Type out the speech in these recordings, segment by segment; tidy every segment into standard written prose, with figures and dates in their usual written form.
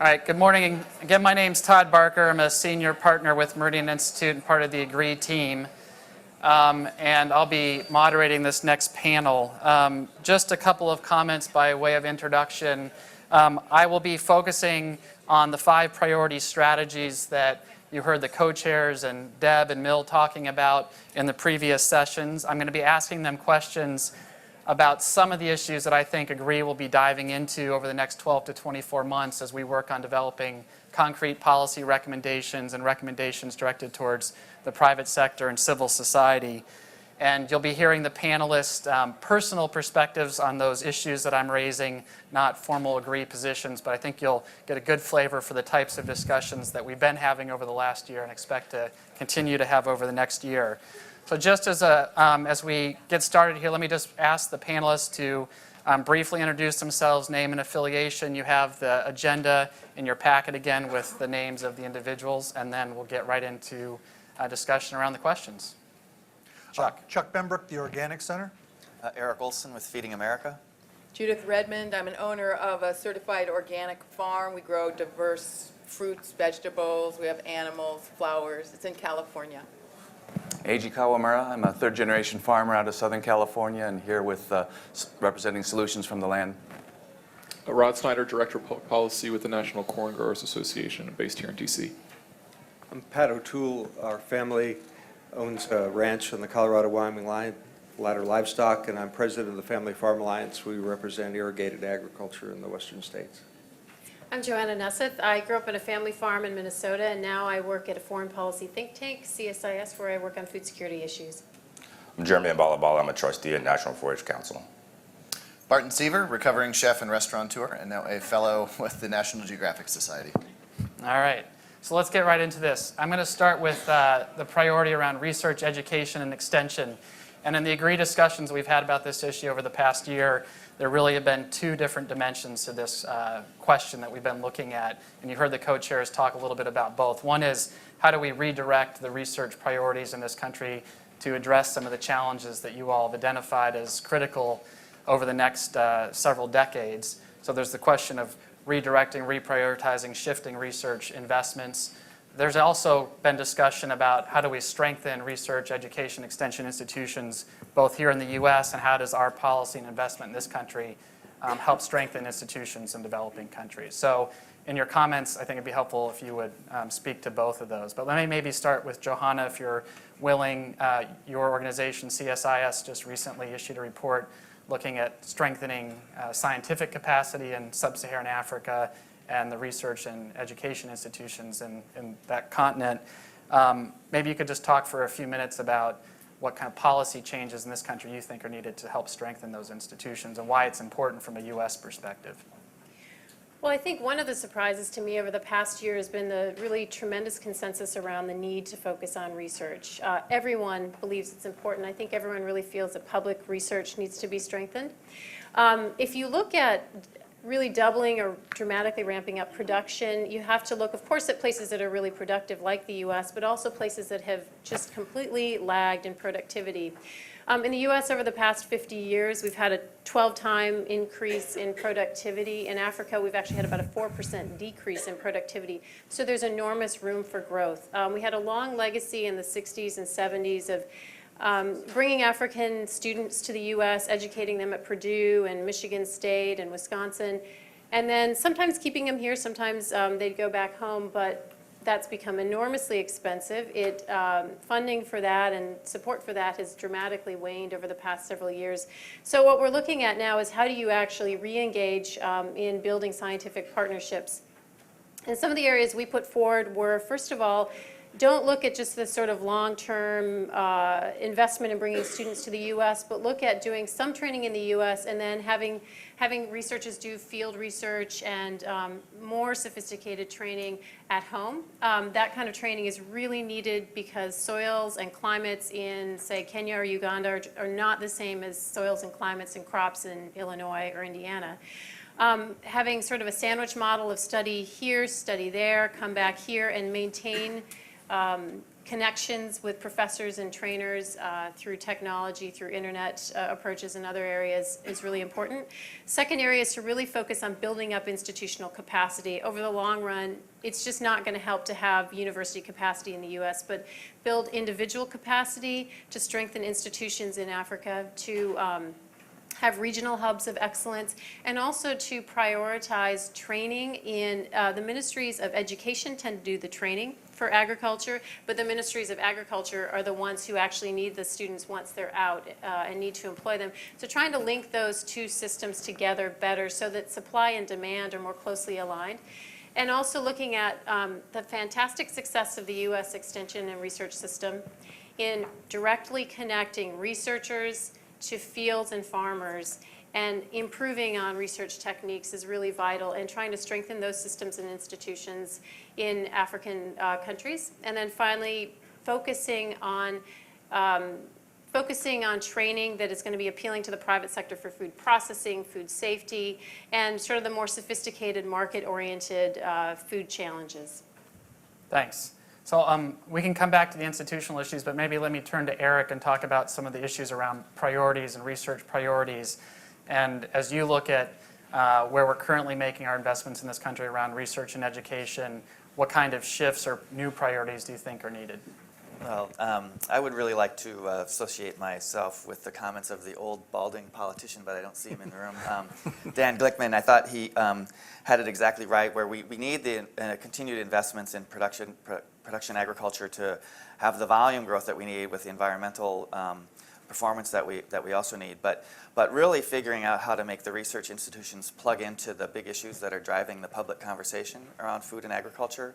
All right, good morning. Again, my name's Todd Barker. I'm a senior partner with Meridian Institute and part of the AGREE team. And I'll be moderating this next panel. Just a couple of comments by way of introduction. I will be focusing on the 5 priority strategies that you heard the co-chairs and Deb and Mill talking about in the previous sessions. I'm going to be asking them questions about some of the issues that I think AGREE will be diving into over the next 12 to 24 months as we work on developing concrete policy recommendations and recommendations directed towards the private sector and civil society. And you'll be hearing the panelists' personal perspectives on those issues that I'm raising, not formal AGREE positions, but I think you'll get a good flavor for the types of discussions that we've been having over the last year and expect to continue to have over the next year. So just as we get started here, let me just ask the panelists to briefly introduce themselves, name and affiliation. You have the agenda in your packet again with the names of the individuals, and then we'll get right into a discussion around the questions. Chuck. Chuck Benbrook, the Organic Center. Eric Olson with Feeding America. Judith Redmond. I'm an owner of a certified organic farm. We grow diverse fruits, vegetables. We have animals, flowers. It's in California. Eiji Kawamura. I'm a third-generation farmer out of Southern California and here with representing Solutions from the Land. Rod Snyder, Director of Policy with the National Corn Growers Association, based here in D.C. I'm Pat O'Toole. Our family owns a ranch on the Colorado-Wyoming line, Ladder Livestock, and I'm president of the Family Farm Alliance. We represent irrigated agriculture in the western states. I'm Joanna Nesseth. I grew up on a family farm in Minnesota, and now I work at a foreign policy think tank, CSIS, where I work on food security issues. I'm Jeremy Balabala. I'm a trustee at National 4-H Council. Barton Seaver, recovering chef and restaurateur, and now a fellow with the National Geographic Society. All right. So let's get right into this. I'm going to start with the priority around research, education, and extension. And in the AGREE discussions we've had about this issue over the past year, there really have been 2 different dimensions to this question that we've been looking at. And you heard the co-chairs talk a little bit about both. One is, how do we redirect the research priorities in this country to address some of the challenges that you all have identified as critical over the next several decades? So there's the question of redirecting, reprioritizing, shifting research investments. There's also been discussion about how do we strengthen research, education, extension institutions, both here in the U.S., and how does our policy and investment in this country help strengthen institutions in developing countries. So in your comments, I think it'd be helpful if you would speak to both of those. But let me maybe start with Johanna, if you're willing. Your organization, CSIS, just recently issued a report looking at strengthening scientific capacity in sub-Saharan Africa and the research and education institutions in that continent. Maybe you could just talk for a few minutes about what kind of policy changes in this country you think are needed to help strengthen those institutions and why it's important from a U.S. perspective. Well, I think one of the surprises to me over the past year has been the really tremendous consensus around the need to focus on research. Everyone believes it's important. I think everyone really feels that public research needs to be strengthened. If you look at really doubling or dramatically ramping up production, you have to look, of course, at places that are really productive like the U.S., but also places that have just completely lagged in productivity. In the U.S. over the past 50 years, we've had a 12-time increase in productivity. In Africa, we've actually had about a 4% decrease in productivity. So there's enormous room for growth. We had a long legacy in the 60s and 70s of bringing African students to the U.S., educating them at Purdue and Michigan State and Wisconsin, and then sometimes keeping them here. Sometimes they'd go back home, but that's become enormously expensive. Funding for that and support for that has dramatically waned over the past several years. So what we're looking at now is how do you actually re-engage in building scientific partnerships. And some of the areas we put forward were, first of all, don't look at just the sort of long-term investment in bringing students to the U.S., but look at doing some training in the U.S. and then having researchers do field research and more sophisticated training at home. That kind of training is really needed because soils and climates in, say, Kenya or Uganda are not the same as soils and climates and crops in Illinois or Indiana. Having sort of a sandwich model of study here, study there, come back here, and maintain connections with professors and trainers through technology, through internet approaches and other areas is really important. Second area is to really focus on building up institutional capacity. Over the long run, it's just not going to help to have university capacity in the US, but build individual capacity to strengthen institutions in Africa, to have regional hubs of excellence, and also to prioritize training in the ministries of education tend to do the training for agriculture, but the ministries of agriculture are the ones who actually need the students once they're out and need to employ them. So trying to link those two systems together better so that supply and demand are more closely aligned. And also looking at the fantastic success of the U.S. extension and research system in directly connecting researchers to fields and farmers, and improving on research techniques is really vital, and trying to strengthen those systems and institutions in African countries. And then finally, focusing on training that is going to be appealing to the private sector for food processing, food safety, and sort of the more sophisticated market-oriented food challenges. Thanks. So we can come back to the institutional issues, but maybe let me turn to Eric and talk about some of the issues around priorities and research priorities. And as you look at where we're currently making our investments in this country around research and education, what kind of shifts or new priorities do you think are needed? Well, I would really like to associate myself with the comments of the old balding politician, but I don't see him in the room. Dan Glickman, I thought he had it exactly right, where we need the continued investments in production agriculture to have the volume growth that we need with the environmental performance that we also need. But really figuring out how to make the research institutions plug into the big issues that are driving the public conversation around food and agriculture.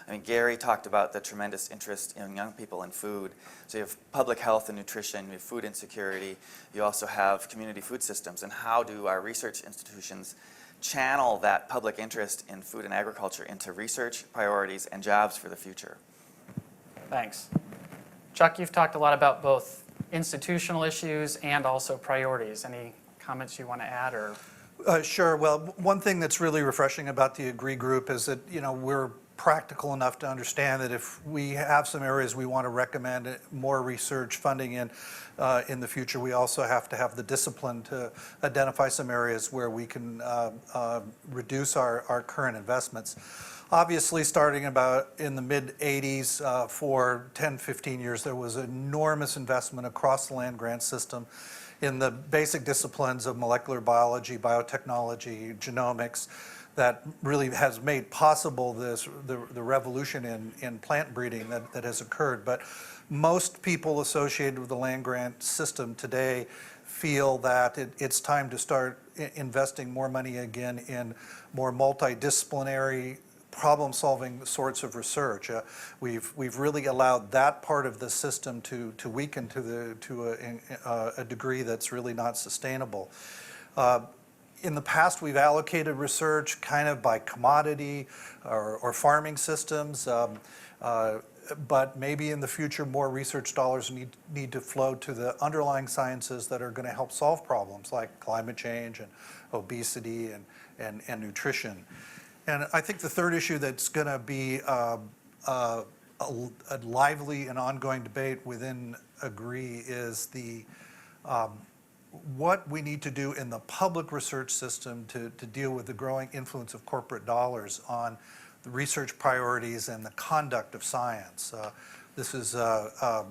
I mean, Gary talked about the tremendous interest in young people in food. So you have public health and nutrition, you have food insecurity, you also have community food systems. And how do our research institutions channel that public interest in food and agriculture into research priorities and jobs for the future? Thanks. Chuck, you've talked a lot about both institutional issues and also priorities. Any comments you want to add? Or Sure. Well, one thing that's really refreshing about the AGREE group is that, we're practical enough to understand that if we have some areas we want to recommend more research funding in the future, we also have to have the discipline to identify some areas where we can reduce our current investments. Obviously, starting about in the mid-'80s, for 10, 15 years, there was enormous investment across the land grant system in the basic disciplines of molecular biology, biotechnology, genomics, that really has made possible the revolution in plant breeding that has occurred. But most people associated with the land grant system today feel that it's time to start investing more money again in more multidisciplinary problem-solving sorts of research. We've really allowed that part of the system to weaken to a degree that's really not sustainable. In the past, we've allocated research kind of by commodity or farming systems, but maybe in the future more research dollars need to flow to the underlying sciences that are going to help solve problems like climate change and obesity and nutrition. And I think the third issue that's going to be a lively and ongoing debate within AGREE is what we need to do in the public research system to deal with the growing influence of corporate dollars on the research priorities and the conduct of science. This is a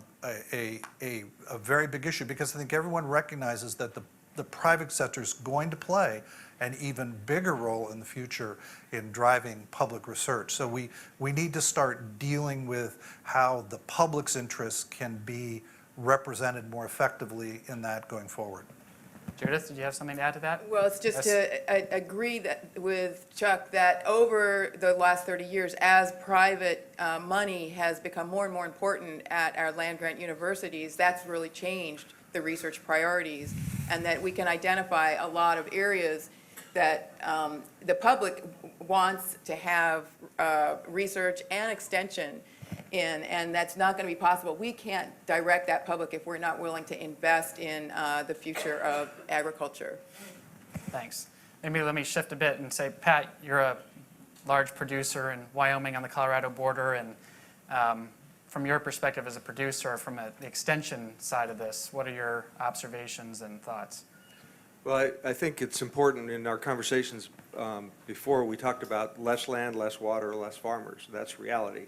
very big issue because I think everyone recognizes that the private sector is going to play an even bigger role in the future in driving public research. So we need to start dealing with how the public's interests can be represented more effectively in that going forward. Judith, did you have something to add to that? Well, it's just to agree with Chuck that over the last 30 years, as private money has become more and more important at our land-grant universities, that's really changed the research priorities, and that we can identify a lot of areas that the public wants to have research and extension in, and that's not going to be possible. We can't direct that public if we're not willing to invest in the future of agriculture. Thanks. Maybe let me shift a bit and say, Pat, you're a large producer in Wyoming on the Colorado border, and from your perspective as a producer, from the extension side of this, what are your observations and thoughts? Well, I think it's important in our conversations before, we talked about less land, less water, less farmers. That's reality.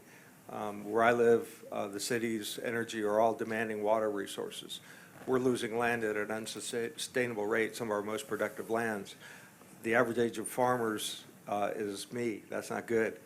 Where I live, the city's energy are all demanding water resources. We're losing land at an unsustainable rate, some of our most productive lands. The average age of farmers is me. That's not good.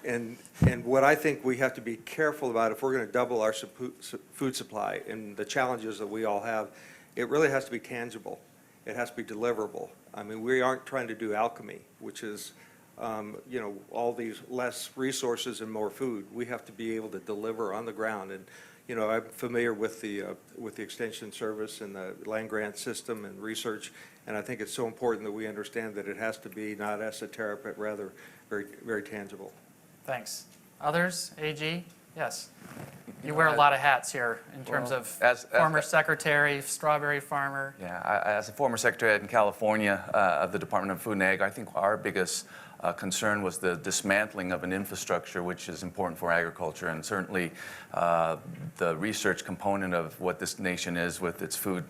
And what I think we have to be careful about, if we're going to double our food supply and the challenges that we all have, it really has to be tangible. It has to be deliverable. I mean, we aren't trying to do alchemy, which is, all these less resources and more food. We have to be able to deliver on the ground. And, I'm familiar with the Extension Service and the land grant system and research, and I think it's so important that we understand that it has to be not esoteric, but rather very, very tangible. Thanks. Others? AG? Yes. You wear a lot of hats here in terms of former secretary, strawberry farmer. Yeah, as a former secretary in California of the Department of Food and Ag, I think our biggest concern was the dismantling of an infrastructure which is important for agriculture, and certainly the research component of what this nation is with its food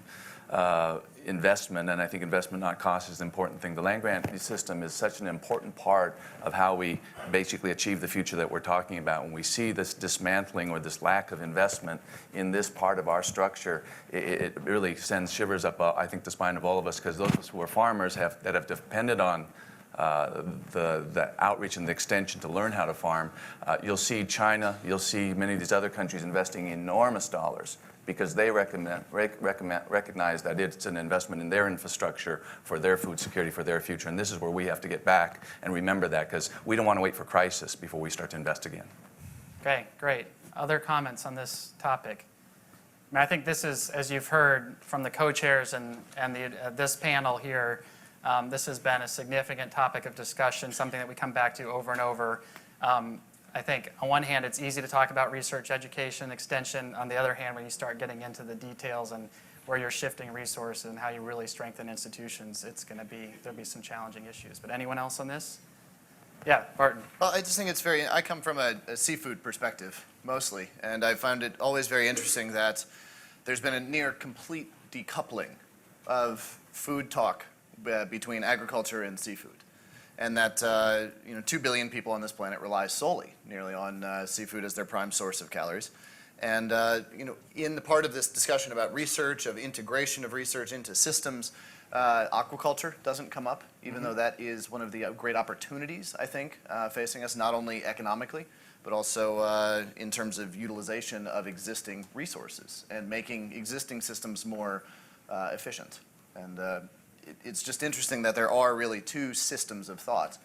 investment, and I think investment not cost is an important thing. The land grant system is such an important part of how we basically achieve the future that we're talking about. When we see this dismantling or this lack of investment in this part of our structure, it really sends shivers up, I think, the spine of all of us, because those of us who are farmers that have depended on the outreach and the extension to learn how to farm. You'll see China, you'll see many of these other countries investing enormous dollars because they recognize that it's an investment in their infrastructure for their food security, for their future. And this is where we have to get back and remember that, because we don't want to wait for crisis before we start to invest again. Okay, great. Other comments on this topic? I mean, I think this is, as you've heard from the co-chairs and this panel here, this has been a significant topic of discussion, something that we come back to over and over. I think on one hand, it's easy to talk about research, education, extension. On the other hand, when you start getting into the details and where you're shifting resources and how you really strengthen institutions, there'll be some challenging issues. But anyone else on this? Yeah, Barton. Well, I just think it's I come from a seafood perspective, mostly, and I found it always very interesting that there's been a near complete decoupling of food talk between agriculture and seafood. And that 2 billion people on this planet rely solely, nearly, on seafood as their prime source of calories. And in the part of this discussion about research, of integration of research into systems, aquaculture doesn't come up, even though that is one of the great opportunities, I think, facing us, not only economically, but also in terms of utilization of existing resources and making existing systems more efficient. And it's just interesting that there are really two systems of thought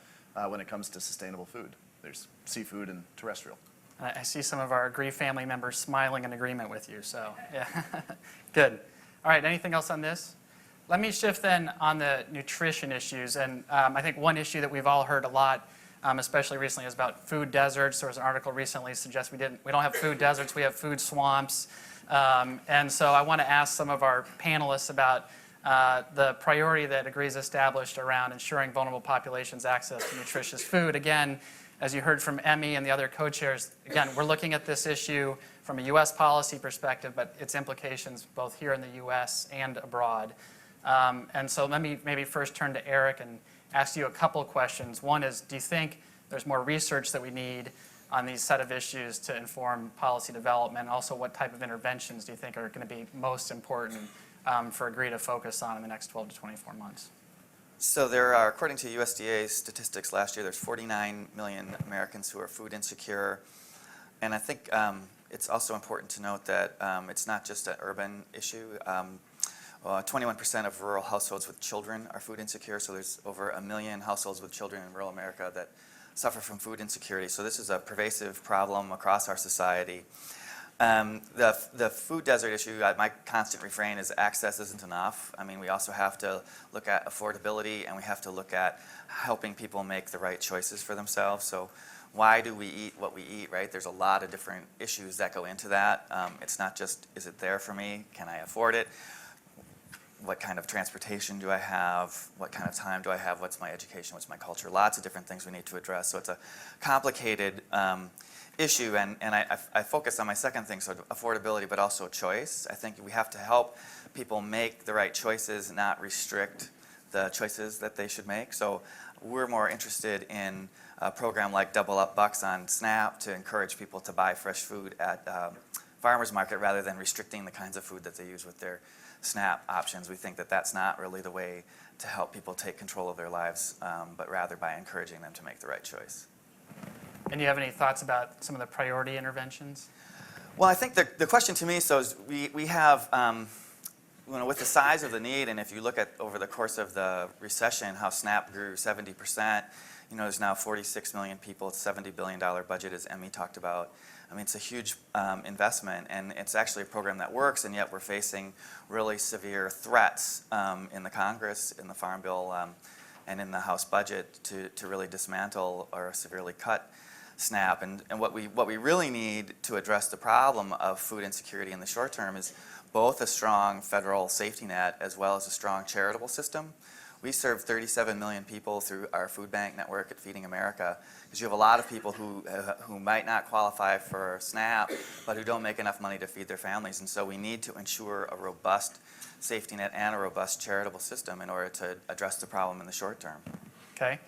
when it comes to sustainable food. There's seafood and terrestrial. I see some of our Agree family members smiling in agreement with you, so yeah, good. All right, anything else on this? Let me shift then on the nutrition issues, and I think one issue that we've all heard a lot, especially recently, is about food deserts. There was an article recently that suggests we don't have food deserts, we have food swamps. And so I want to ask some of our panelists about the priority that Agree's established around ensuring vulnerable populations access to nutritious food. Again, as you heard from Emmy and the other co-chairs, again, we're looking at this issue from a U.S. policy perspective, but its implications both here in the U.S. and abroad. And so let me maybe first turn to Eric and ask you a couple of questions. One is, do you think there's more research that we need on these set of issues to inform policy development? Also, what type of interventions do you think are going to be most important for Agree to focus on in the next 12 to 24 months? So there are, according to USDA statistics last year, there's 49 million Americans who are food insecure. And I think it's also important to note that it's not just an urban issue. 21% of rural households with children are food insecure, so there's over 1 million households with children in rural America that suffer from food insecurity. So this is a pervasive problem across our society. The food desert issue, my constant refrain is access isn't enough. I mean, we also have to look at affordability, and we have to look at helping people make the right choices for themselves. So why do we eat what we eat, right? There's a lot of different issues that go into that. It's not just, is it there for me? Can I afford it? What kind of transportation do I have? What kind of time do I have? What's my education? What's my culture? Lots of different things we need to address. So it's a complicated issue, and I focus on my second thing, so affordability, but also choice. I think we have to help people make the right choices, not restrict the choices that they should make. So we're more interested in a program like Double Up Bucks on SNAP to encourage people to buy fresh food at farmers market rather than restricting the kinds of food that they use with their SNAP options. We think that that's not really the way to help people take control of their lives, but rather by encouraging them to make the right choice. And do you have any thoughts about some of the priority interventions? Well, I think the question to me, so is we have, with the size of the need, and if you look at over the course of the recession, how SNAP grew 70%, there's now 46 million people, it's a $70 billion budget, as Emmy talked about. I mean, it's a huge investment, and it's actually a program that works, and yet we're facing really severe threats in the Congress, in the Farm Bill, and in the House budget to really dismantle or severely cut SNAP. And what we really need to address the problem of food insecurity in the short term is both a strong federal safety net as well as a strong charitable system. We serve 37 million people through our food bank network at Feeding America, because you have a lot of people who might not qualify for SNAP, but who don't make enough money to feed their families. And so we need to ensure a robust safety net and a robust charitable system in order to address the problem in the short term. Okay.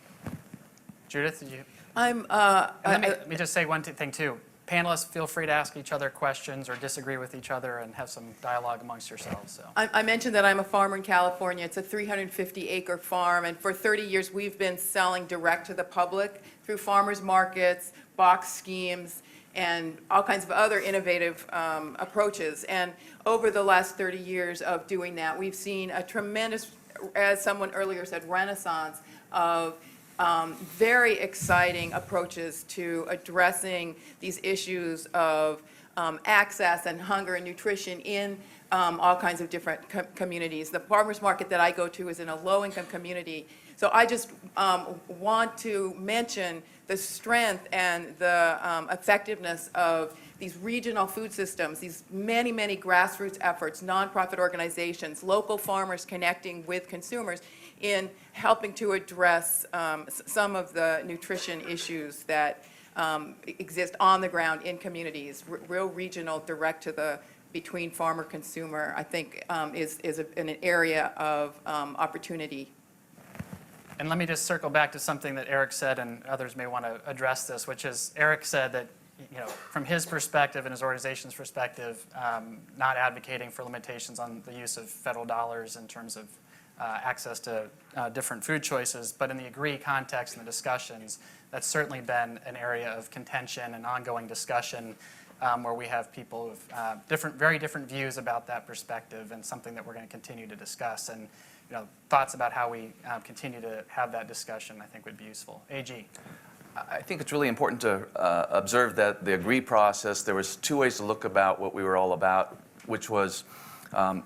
Judith, did you? I'm, Let me just say one thing too. Panelists, feel free to ask each other questions or disagree with each other and have some dialogue amongst yourselves. So. I mentioned that I'm a farmer in California. It's a 350-acre farm, and for 30 years we've been selling direct to the public through farmers markets, box schemes, and all kinds of other innovative approaches. And over the last 30 years of doing that, we've seen a tremendous, as someone earlier said, renaissance of very exciting approaches to addressing these issues of access and hunger and nutrition in all kinds of different communities. The farmers market that I go to is in a low-income community. So I just want to mention the strength and the effectiveness of these regional food systems, these many, many grassroots efforts, nonprofit organizations, local farmers connecting with consumers in helping to address some of the nutrition issues that exist on the ground in communities. Real regional, direct to the between farmer consumer, I think is an area of opportunity. And let me just circle back to something that Eric said, and others may want to address this, which is Eric said that, from his perspective and his organization's perspective, not advocating for limitations on the use of federal dollars in terms of access to different food choices, but in the AGREE context and the discussions, that's certainly been an area of contention and ongoing discussion where we have people with very different views about that perspective, and something that we're going to continue to discuss. And thoughts about how we continue to have that discussion, I think, would be useful. AG. I think it's really important to observe that the AGREE process, there was two ways to look about what we were all about, which was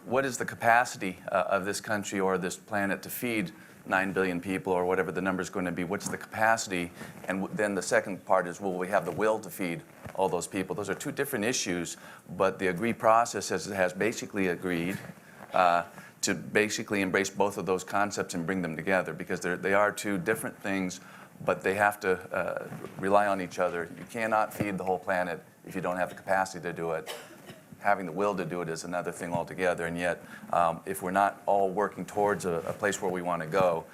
what is the capacity of this country or this planet to feed 9 billion people or whatever the number is going to be? What's the capacity? And then the second part is, will we have the will to feed all those people? Those are two different issues, but the AGREE process has basically agreed to basically embrace both of those concepts and bring them together, because they are two different things, but they have to rely on each other. You cannot feed the whole planet if you don't have the capacity to do it. Having the will to do it is another thing altogether, and yet if we're not all working towards a place where we want to go,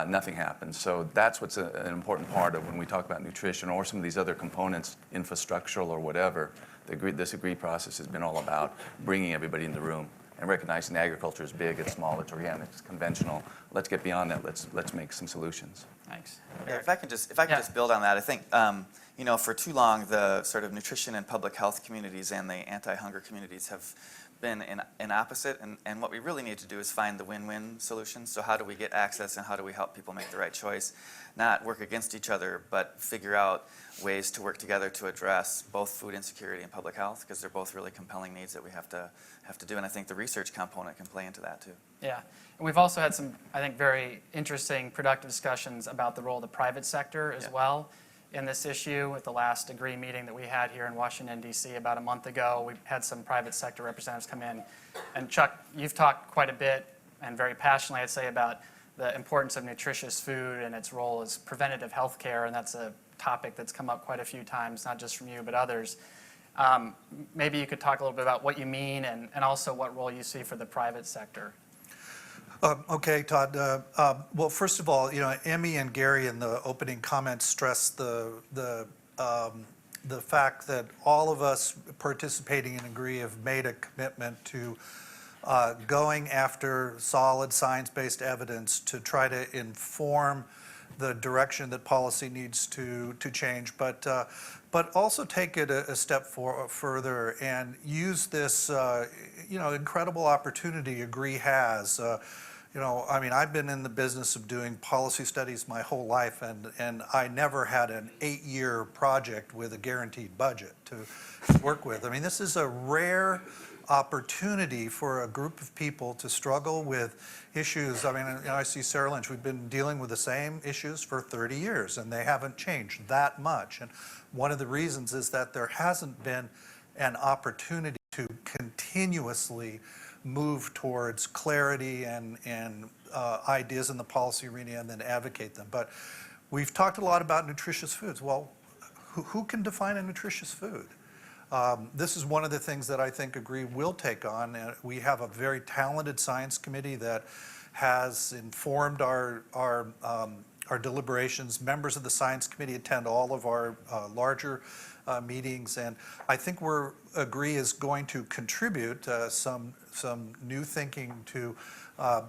nothing happens. So that's what's an important part of when we talk about nutrition or some of these other components, infrastructural or whatever. This AGREE process has been all about bringing everybody in the room and recognizing agriculture is big, it's small, it's organic, it's conventional. Let's get beyond that. Let's make some solutions. Thanks. Yeah, if I can just build on that, I think for too long the sort of nutrition and public health communities and the anti-hunger communities have been in opposite, and what we really need to do is find the win-win solutions. So how do we get access and how do we help people make the right choice? Not work against each other, but figure out ways to work together to address both food insecurity and public health, because they're both really compelling needs that we have to do, and I think the research component can play into that too. Yeah, and we've also had some, I think, very interesting, productive discussions about the role of the private sector as well in this issue. At the last AGREE meeting that we had here in Washington, D.C. about a month ago, we had some private sector representatives come in. And Chuck, you've talked quite a bit and very passionately, I'd say, about the importance of nutritious food and its role as preventative health care, and that's a topic that's come up quite a few times, not just from you, but others. Maybe you could talk a little bit about what you mean and also what role you see for the private sector. Okay, Todd. Well, first of all, Emmy and Gary in the opening comments stressed the fact that all of us participating in AGREE have made a commitment to going after solid science-based evidence to try to inform the direction that policy needs to change, but also take it a step further and use this incredible opportunity AGREE has. I've been in the business of doing policy studies my whole life, and I never had an 8-year project with a guaranteed budget to work with. This is a rare opportunity for a group of people to struggle with issues. I see Sarah Lynch. We've been dealing with the same issues for 30 years, and they haven't changed that much. And one of the reasons is that there hasn't been an opportunity to continuously move towards clarity and ideas in the policy arena and then advocate them. But we've talked a lot about nutritious foods. Well, who can define a nutritious food? This is one of the things that I think AGREE will take on. We have a very talented science committee that has informed our deliberations. Members of the science committee attend all of our larger meetings, and I think AGREE is going to contribute some new thinking to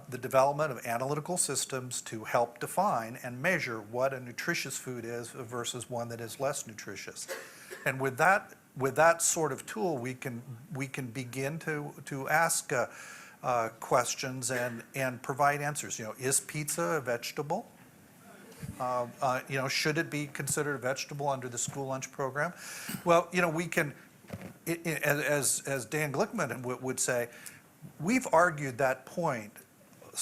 the development of analytical systems to help define and measure what a nutritious food is versus one that is less nutritious. And with that sort of tool, we can begin to ask questions and provide answers. Is pizza a vegetable? Should it be considered a vegetable under the school lunch program? Well, we can, as Dan Glickman would say, we've argued that point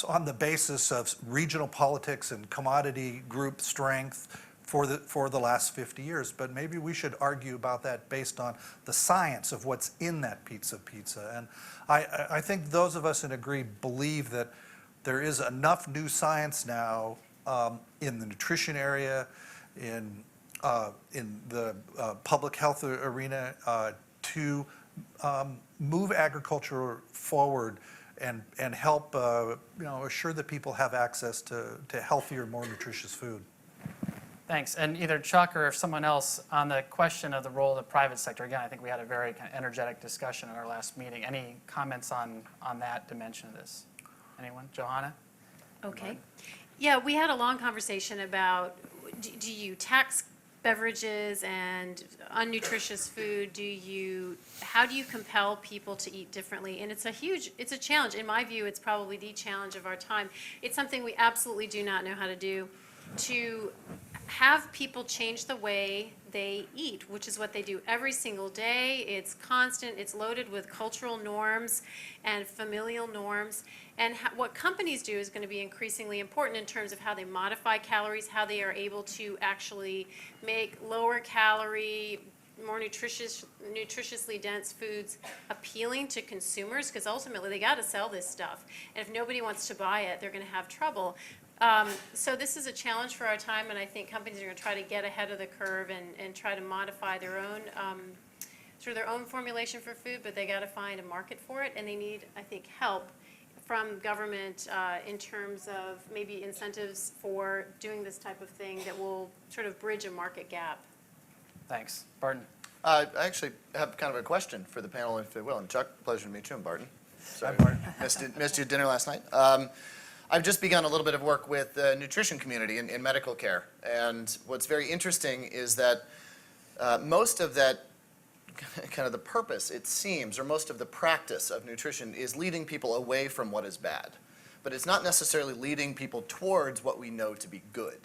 on the basis of regional politics and commodity group strength for the last 50 years, but maybe we should argue about that based on the science of what's in that pizza. And I think those of us in AGREE believe that there is enough new science now in the nutrition area, in the public health arena, to move agriculture forward and help assure that people have access to healthier, more nutritious food. Thanks. And either Chuck or someone else on the question of the role of the private sector. Again, I think we had a very kind of energetic discussion at our last meeting. Any comments on that dimension of this? Anyone? Johanna? Okay. Yeah, we had a long conversation about, do you tax beverages and unnutritious food? How do you compel people to eat differently? And it's a challenge. In my view, it's probably the challenge of our time. It's something we absolutely do not know how to do, to have people change the way they eat, which is what they do every single day. It's constant, it's loaded with cultural norms and familial norms. And what companies do is going to be increasingly important in terms of how they modify calories, how they are able to actually make lower calorie, more nutritiously dense foods appealing to consumers, because ultimately they got to sell this stuff. And if nobody wants to buy it, they're going to have trouble. So this is a challenge for our time, and I think companies are going to try to get ahead of the curve and try to modify their own their own formulation for food, but they got to find a market for it, and they need, I think, help from government in terms of maybe incentives for doing this type of thing that will sort of bridge a market gap. Thanks. Barton? I actually have kind of a question for the panel, if they will. And Chuck, pleasure to meet you. I'm Barton. Sorry, Barton. missed you at dinner last night. I've just begun a little bit of work with the nutrition community in medical care. And what's very interesting is that most of that, kind of the purpose, it seems, or most of the practice of nutrition is leading people away from what is bad. But it's not necessarily leading people towards what we know to be good.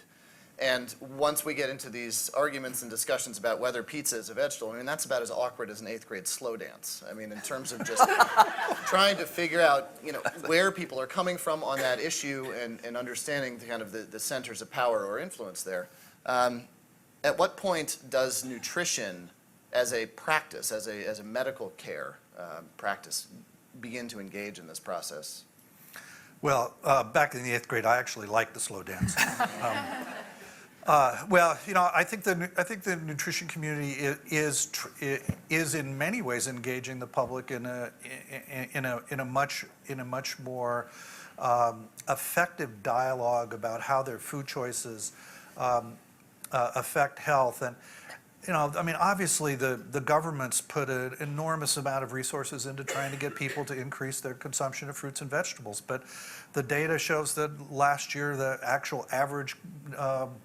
And once we get into these arguments and discussions about whether pizza is a vegetable, that's about as awkward as an 8th grade slow dance. In terms of just trying to figure out, where people are coming from on that issue and understanding the kind of the centers of power or influence there. At what point does nutrition as a practice, as a medical care practice, begin to engage in this process? Well, back in the 8th grade, I actually liked the slow dance. Well, I think the nutrition community is in many ways engaging the public in a much more effective dialogue about how their food choices affect health. And obviously the government's put an enormous amount of resources into trying to get people to increase their consumption of fruits and vegetables. But the data shows that last year the actual average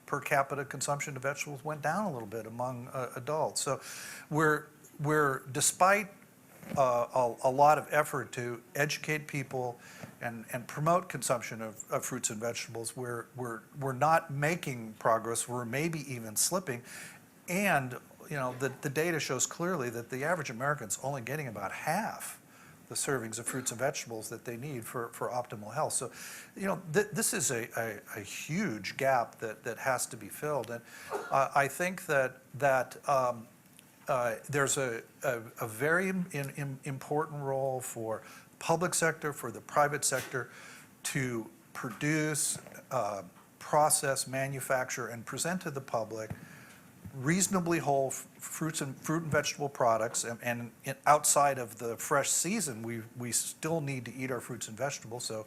per capita consumption of vegetables went down a little bit among adults. So we're despite a lot of effort to educate people and promote consumption of fruits and vegetables, we're not making progress. We're maybe even slipping. And the data shows clearly that the average American's only getting about half the servings of fruits and vegetables that they need for optimal health. So, this is a huge gap that has to be filled. And I think that there's a very important role for public sector, for the private sector to produce, process, manufacture, and present to the public reasonably whole fruit and vegetable products, and outside of the fresh season, we still need to eat our fruits and vegetables. So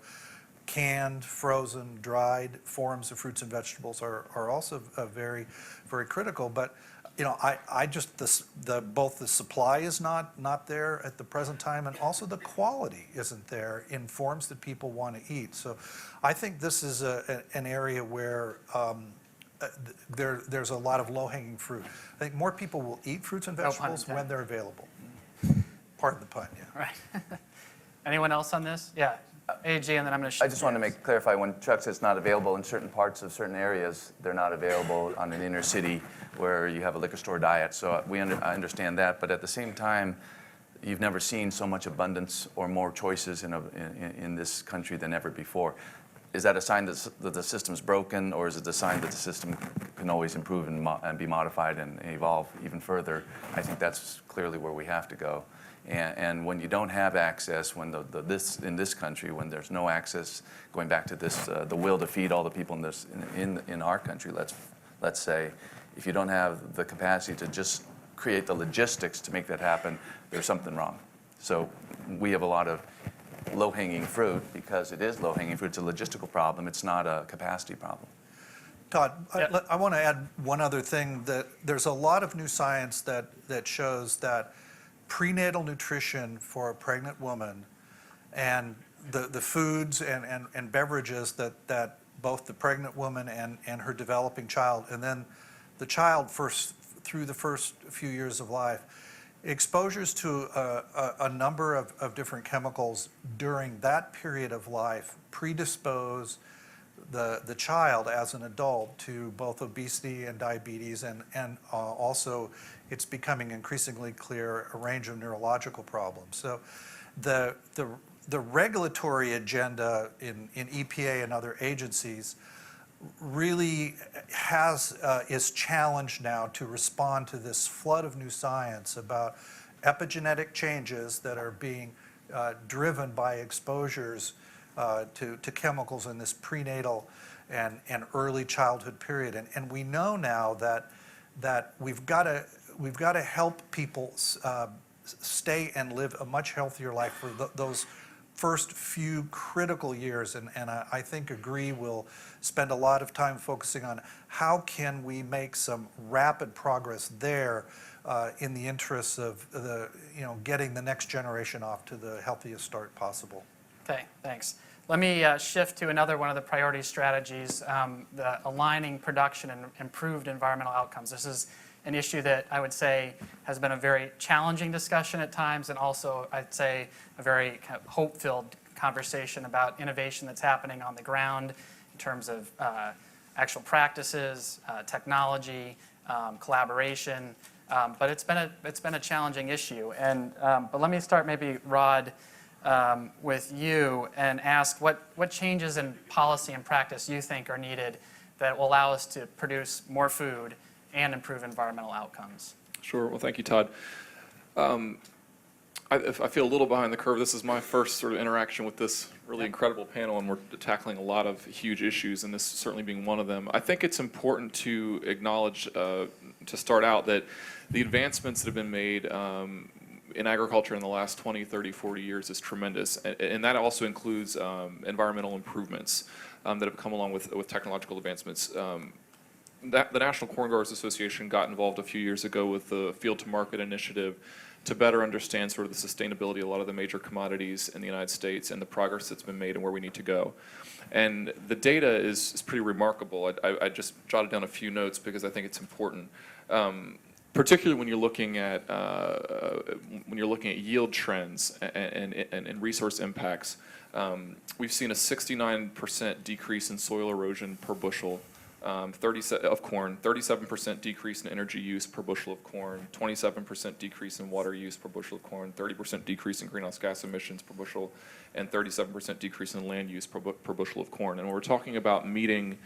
canned, frozen, dried forms of fruits and vegetables are also very, very critical. But I just both the supply is not there at the present time, and also the quality isn't there in forms that people want to eat. So I think this is an area where there's a lot of low-hanging fruit. I think more people will eat fruits and vegetables when they're available. Pardon the pun, yeah. Right. Anyone else on this? Yeah, AG, and then I'm going to shift. I just want to clarify, when Chuck says not available in certain parts of certain areas, they're not available on an inner city where you have a liquor store diet. So I understand that, but at the same time, you've never seen so much abundance or more choices in this country than ever before. Is that a sign that the system's broken, or is it a sign that the system can always improve and be modified and evolve even further? I think that's clearly where we have to go. And when you don't have access, when in this country, when there's no access, going back to this, the will to feed all the people in our country, let's say, if you don't have the capacity to just create the logistics to make that happen, there's something wrong. So we have a lot of low-hanging fruit because it is low-hanging fruit. It's a logistical problem. It's not a capacity problem. Todd, Yep. I want to add one other thing, that there's a lot of new science that shows that prenatal nutrition for a pregnant woman and the foods and beverages that both the pregnant woman and her developing child, and then the child through the first few years of life, exposures to a number of different chemicals during that period of life predispose the child as an adult to both obesity and diabetes, and also it's becoming increasingly clear a range of neurological problems. So the regulatory agenda in EPA and other agencies really is challenged now to respond to this flood of new science about epigenetic changes that are being driven by exposures to chemicals in this prenatal and early childhood period. And we know now that we've got to help people stay and live a much healthier life for those first few critical years, and I think AGREE will spend a lot of time focusing on how can we make some rapid progress there in the interests of getting the next generation off to the healthiest start possible. Okay, thanks. Let me shift to another one of the priority strategies, the aligning production and improved environmental outcomes. This is an issue that I would say has been a very challenging discussion at times, and also I'd say a very kind of hope-filled conversation about innovation that's happening on the ground in terms of actual practices, technology, collaboration. But it's been a challenging issue. And but let me start maybe, Rod, with you and ask what changes in policy and practice you think are needed that will allow us to produce more food and improve environmental outcomes. Sure. Well, thank you, Todd. I feel a little behind the curve. This is my first sort of interaction with this really incredible panel, and we're tackling a lot of huge issues, and this certainly being one of them. I think it's important to acknowledge, to start out, that the advancements that have been made in agriculture in the last 20, 30, 40 years is tremendous, and that also includes environmental improvements that have come along with technological advancements. The National Corn Growers Association got involved a few years ago with the Field to Market initiative to better understand sort of the sustainability of a lot of the major commodities in the United States and the progress that's been made and where we need to go. And the data is pretty remarkable. I just jotted down a few notes because I think it's important, particularly when you're looking at yield trends and resource impacts. We've seen a 69% decrease in soil erosion per bushel of corn, 37% decrease in energy use per bushel of corn, 27% decrease in water use per bushel of corn, 30% decrease in greenhouse gas emissions per bushel, and 37% decrease in land use per bushel of corn. And when we're talking about meeting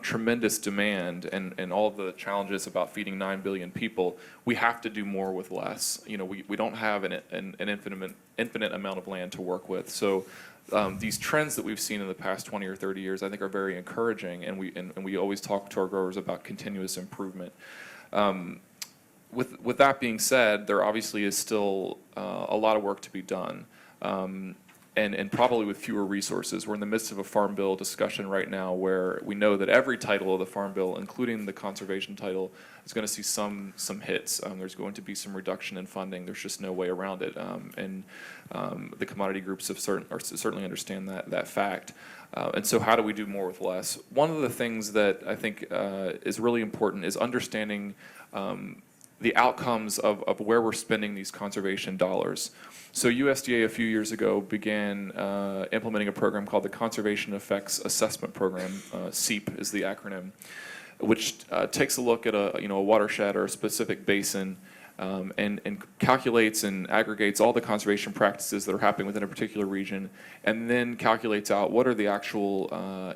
tremendous demand and all of the challenges about feeding 9 billion people, we have to do more with less. You know, we don't have an infinite amount of land to work with. So these trends that we've seen in the past 20 or 30 years, I think, are very encouraging, and we always talk to our growers about continuous improvement. With that being said, there obviously is still a lot of work to be done, and probably with fewer resources. We're in the midst of a Farm Bill discussion right now where we know that every title of the Farm Bill, including the conservation title, is going to see some hits. There's going to be some reduction in funding. There's just no way around it, and the commodity groups have certainly understand that fact. And so how do we do more with less? One of the things that I think is really important is understanding the outcomes of where we're spending these conservation dollars. So USDA a few years ago began implementing a program called the Conservation Effects Assessment Program. CEAP is the acronym, which takes a look at a watershed or a specific basin and calculates and aggregates all the conservation practices that are happening within a particular region, and then calculates out what are the actual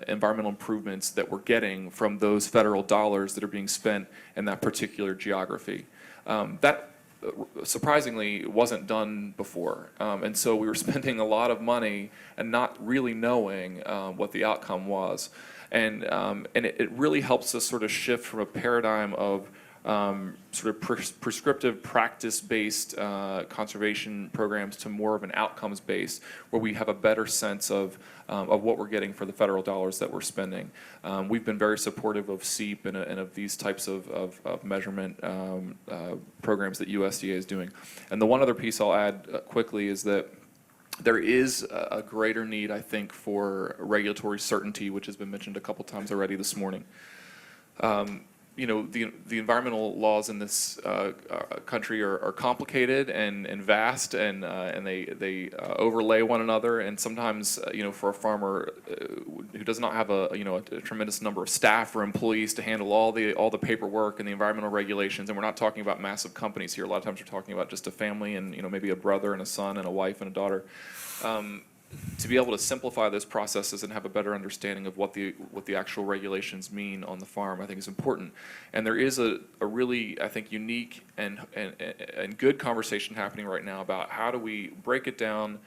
environmental improvements that we're getting from those federal dollars that are being spent in that particular geography. That surprisingly wasn't done before, and so we were spending a lot of money and not really knowing what the outcome was, and it really helps us sort of shift from a paradigm of sort of prescriptive practice-based conservation programs to more of an outcomes-based, where we have a better sense of what we're getting for the federal dollars that we're spending. We've been very supportive of CEAP and of these types of measurement programs that USDA is doing. And the one other piece I'll add quickly is that there is a greater need, I think, for regulatory certainty, which has been mentioned a couple times already this morning. You know, the environmental laws in this country are complicated and vast, and they overlay one another. And sometimes, you know, for a farmer who does not have a tremendous number of staff or employees to handle all the paperwork and the environmental regulations, and we're not talking about massive companies here. A lot of times we're talking about just a family and, you know, maybe a brother and a son and a wife and a daughter. To be able to simplify those processes and have a better understanding of what the actual regulations mean on the farm, I think is important. And there is a really, I think, unique and good conversation happening right now about how do we break it down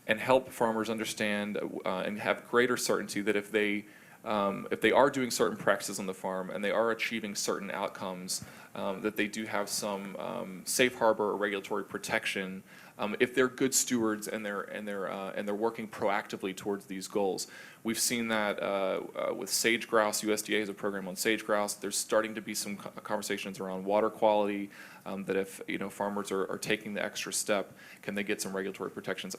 and help farmers understand and have greater certainty that if they are doing certain practices on the farm and they are achieving certain outcomes, that they do have some safe harbor or regulatory protection if they're good stewards and they're working proactively towards these goals. We've seen that with sage grouse. USDA has a program on sage grouse. There's starting to be some conversations around water quality, that if, you know, farmers are taking the extra step, can they get some regulatory protections?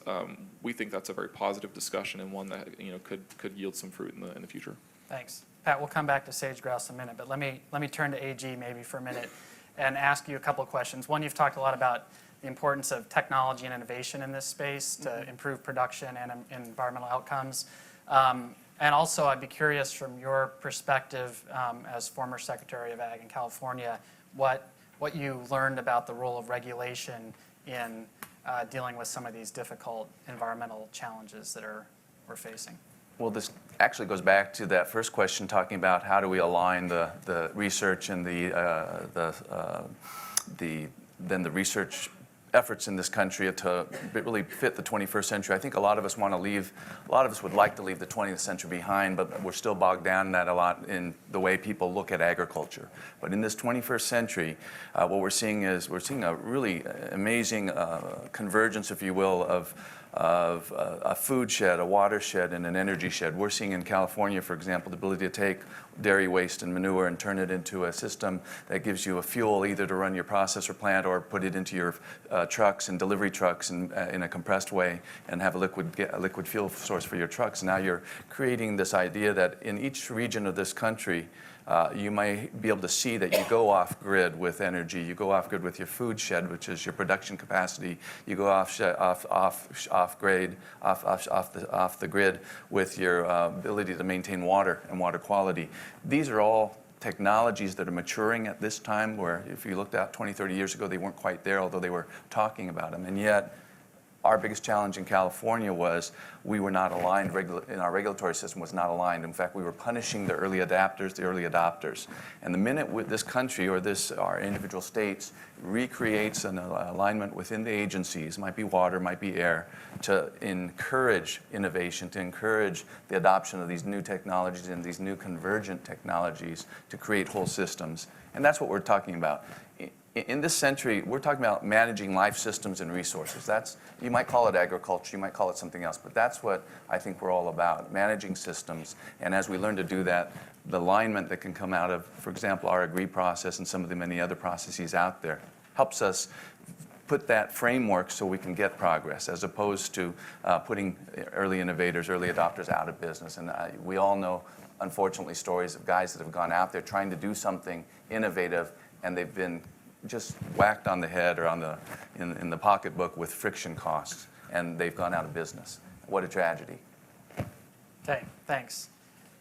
We think that's a very positive discussion and one that, you know, could yield some fruit in the future. Thanks. Pat, we'll come back to sage grouse in a minute, but let me turn to AG maybe for a minute and ask you a couple of questions. One, you've talked a lot about the importance of technology and innovation in this space to improve production and environmental outcomes. And also, I'd be curious from your perspective as former Secretary of Ag in California, what you learned about the role of regulation in dealing with some of these difficult environmental challenges that we're facing. Well, this actually goes back to that first question, talking about how do we align the research and the research efforts in this country to really fit the 21st century. I think a lot of us would like to leave the 20th century behind, but we're still bogged down in that a lot in the way people look at agriculture. But in this 21st century, what we're seeing a really amazing convergence, if you will, of a food shed, a watershed, and an energy shed. We're seeing in California, for example, the ability to take dairy waste and manure and turn it into a system that gives you a fuel either to run your processor plant or put it into your trucks and delivery trucks in a compressed way and have a liquid fuel source for your trucks. Now you're creating this idea that in each region of this country, you may be able to see that you go off grid with energy. You go off grid with your food shed, which is your production capacity. You go off the grid with your ability to maintain water and water quality. These are all technologies that are maturing at this time, where if you looked at 20, 30 years ago, they weren't quite there, although they were talking about them. And yet, our biggest challenge in California was we were not aligned, in our regulatory system was not aligned. In fact, we were punishing the early adopters. And the minute this country or our individual states recreates an alignment within the agencies, might be water, might be air, to encourage innovation, to encourage the adoption of these new technologies and these new convergent technologies to create whole systems. And that's what we're talking about. In this century, we're talking about managing life systems and resources. You might call it agriculture, you might call it something else, but that's what I think we're all about, managing systems. And as we learn to do that, the alignment that can come out of, for example, our AGREE process and some of the many other processes out there helps us put that framework so we can get progress, as opposed to putting early innovators, early adopters out of business. And we all know, unfortunately, stories of guys that have gone out there trying to do something innovative, and they've been just whacked on the head or in the pocketbook with friction costs, and they've gone out of business. What a tragedy. Okay, thanks.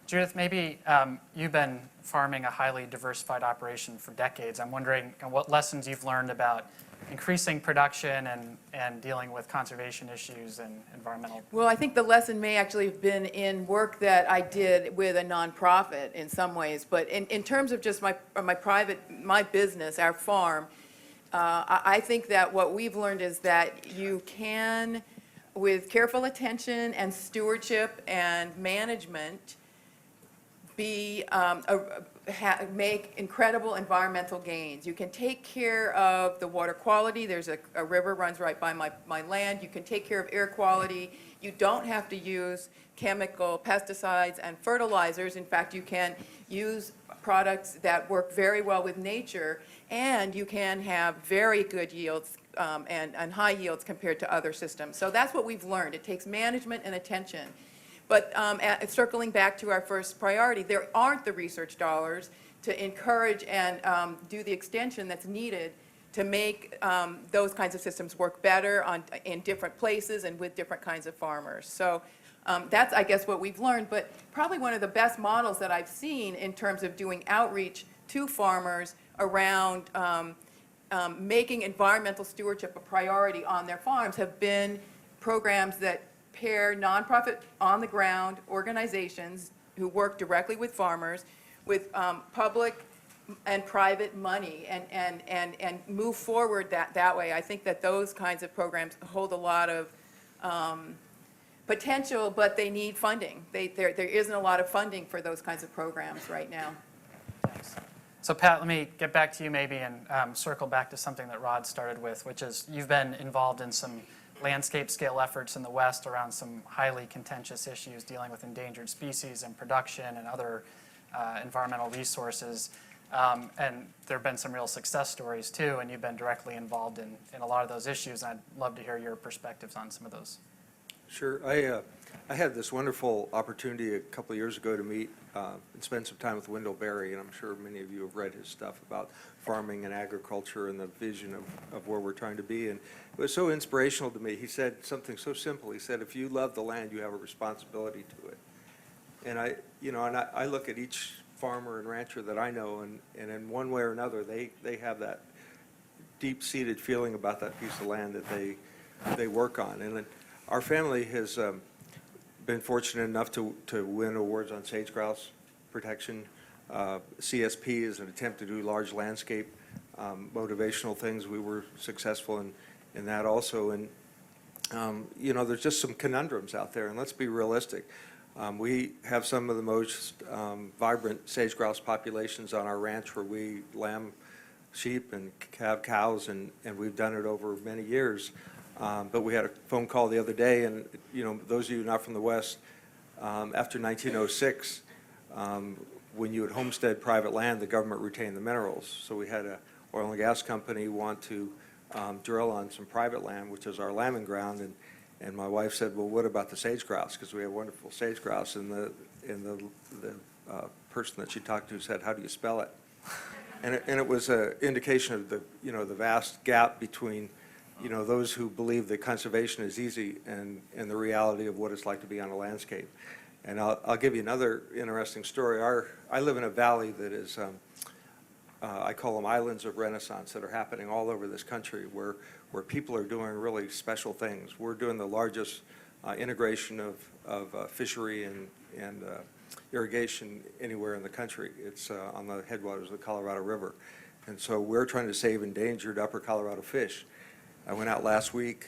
Judith, maybe you've been farming a highly diversified operation for decades. I'm wondering what lessons you've learned about increasing production and dealing with conservation issues and environmental. Well, I think the lesson may actually have been in work that I did with a nonprofit in some ways, but in terms of just my business, our farm, I think that what we've learned is that you can, with careful attention and stewardship and management, make incredible environmental gains. You can take care of the water quality. There's a river runs right by my land. You can take care of air quality. You don't have to use chemical pesticides and fertilizers. In fact, you can use products that work very well with nature, and you can have very good yields and high yields compared to other systems. So that's what we've learned. It takes management and attention. But circling back to our first priority, there aren't the research dollars to encourage and do the extension that's needed to make those kinds of systems work better in different places and with different kinds of farmers. So that's, I guess, what we've learned. But probably one of the best models that I've seen in terms of doing outreach to farmers around making environmental stewardship a priority on their farms have been programs that pair nonprofit on-the-ground organizations who work directly with farmers with public and private money and move forward that way. I think that those kinds of programs hold a lot of potential, but they need funding. There isn't a lot of funding for those kinds of programs right now. Thanks. So Pat, let me get back to you maybe and circle back to something that Rod started with, which is you've been involved in some landscape scale efforts in the West around some highly contentious issues dealing with endangered species and production and other environmental resources. And there have been some real success stories too, and you've been directly involved in a lot of those issues. I'd love to hear your perspectives on some of those. Sure. I had this wonderful opportunity a couple of years ago to meet and spend some time with Wendell Berry, and I'm sure many of you have read his stuff about farming and agriculture and the vision of where we're trying to be. And it was so inspirational to me. He said something so simple. He said, if you love the land, you have a responsibility to it. And I look at each farmer and rancher that I know, and in one way or another, they have that deep-seated feeling about that piece of land that they work on. And our family has been fortunate enough to win awards on sage grouse protection. CSP is an attempt to do large landscape motivational things. We were successful in that also. And there's just some conundrums out there, and let's be realistic. We have some of the most vibrant sage-grouse populations on our ranch, where we lamb sheep and have cows, and we've done it over many years. But we had a phone call the other day, and those of you not from the West, after 1906, when you would homestead private land, the government retained the minerals. So we had an oil and gas company want to drill on some private land, which is our lambing ground, and my wife said, well, what about the sage-grouse? Because we have wonderful sage-grouse, and the person that she talked to said, how do you spell it? And it was an indication of the vast gap between those who believe that conservation is easy and the reality of what it's like to be on a landscape. And I'll give you another interesting story. I live in a valley that is, I call them islands of renaissance, that are happening all over this country, where people are doing really special things. We're doing the largest integration of fishery and irrigation anywhere in the country. It's on the headwaters of the Colorado River. And so we're trying to save endangered upper Colorado fish. I went out last week,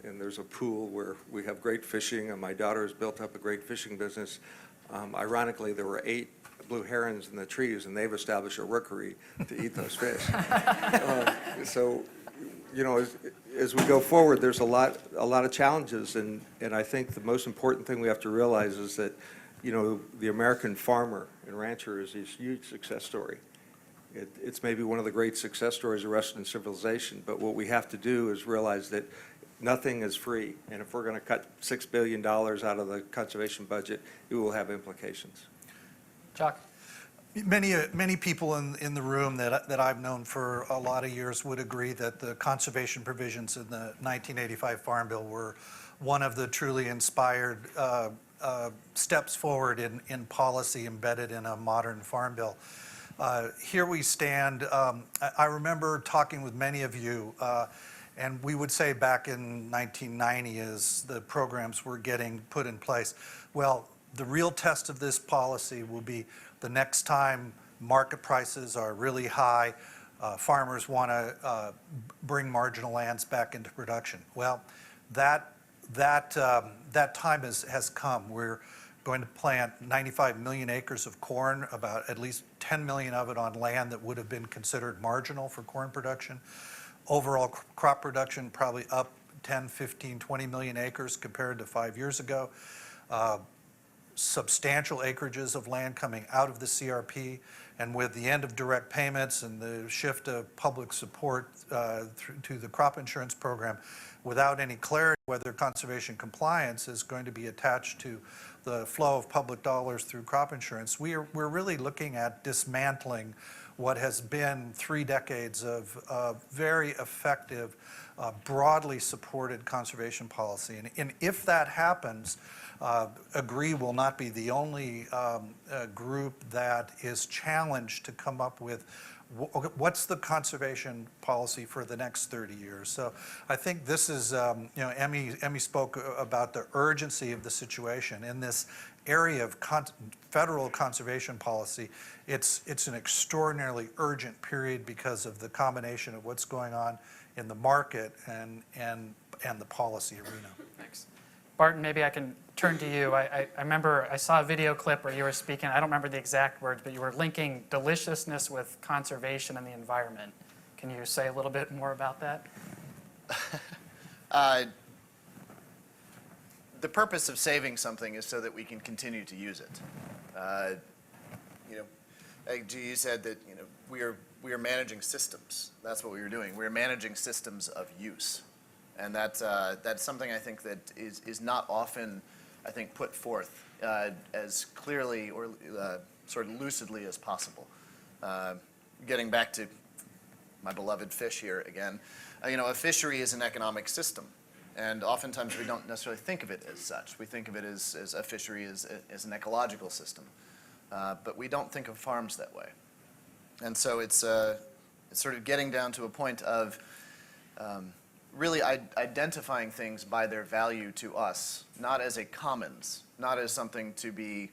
and there's a pool where we have great fishing, and my daughter has built up a great fishing business. Ironically, there were 8 blue herons in the trees, and they've established a rookery to eat those fish. So, as we go forward, there's a lot of challenges, and I think the most important thing we have to realize is that, the American farmer and rancher is a huge success story. It's maybe one of the great success stories of Western civilization, but what we have to do is realize that nothing is free, and if we're going to cut $6 billion out of the conservation budget, it will have implications. Chuck? Many people in the room that I've known for a lot of years would agree that the conservation provisions in the 1985 Farm Bill were one of the truly inspired steps forward in policy embedded in a modern farm bill. Here we stand. I remember talking with many of you, and we would say back in 1990, as the programs were getting put in place, well, the real test of this policy will be the next time market prices are really high, farmers want to bring marginal lands back into production. Well, that time has come. We're going to plant 95 million acres of corn, about at least 10 million of it on land that would have been considered marginal for corn production. Overall crop production probably up 10, 15, 20 million acres compared to 5 years ago. Substantial acreages of land coming out of the CRP, and with the end of direct payments and the shift of public support to the crop insurance program, without any clarity whether conservation compliance is going to be attached to the flow of public dollars through crop insurance, we're really looking at dismantling what has been 3 decades of very effective, broadly supported conservation policy. And if that happens, AGREE will not be the only group that is challenged to come up with what's the conservation policy for the next 30 years. So I think this is, Emmy spoke about the urgency of the situation. In this area of federal conservation policy, it's an extraordinarily urgent period because of the combination of what's going on in the market and the policy arena. Thanks. Barton, maybe I can turn to you. I remember I saw a video clip where you were speaking, I don't remember the exact words, but you were linking deliciousness with conservation and the environment. Can you say a little bit more about that? The purpose of saving something is so that we can continue to use it. You said that we are managing systems. That's what we were doing. We are managing systems of use. And that's something I think that is not often, I think, put forth as clearly or sort of lucidly as possible. Getting back to my beloved fish here again, a fishery is an economic system. And oftentimes we don't necessarily think of it as such. We think of it as a fishery as an ecological system. But we don't think of farms that way. And so it's sort of getting down to a point of really identifying things by their value to us, not as a commons, not as something to be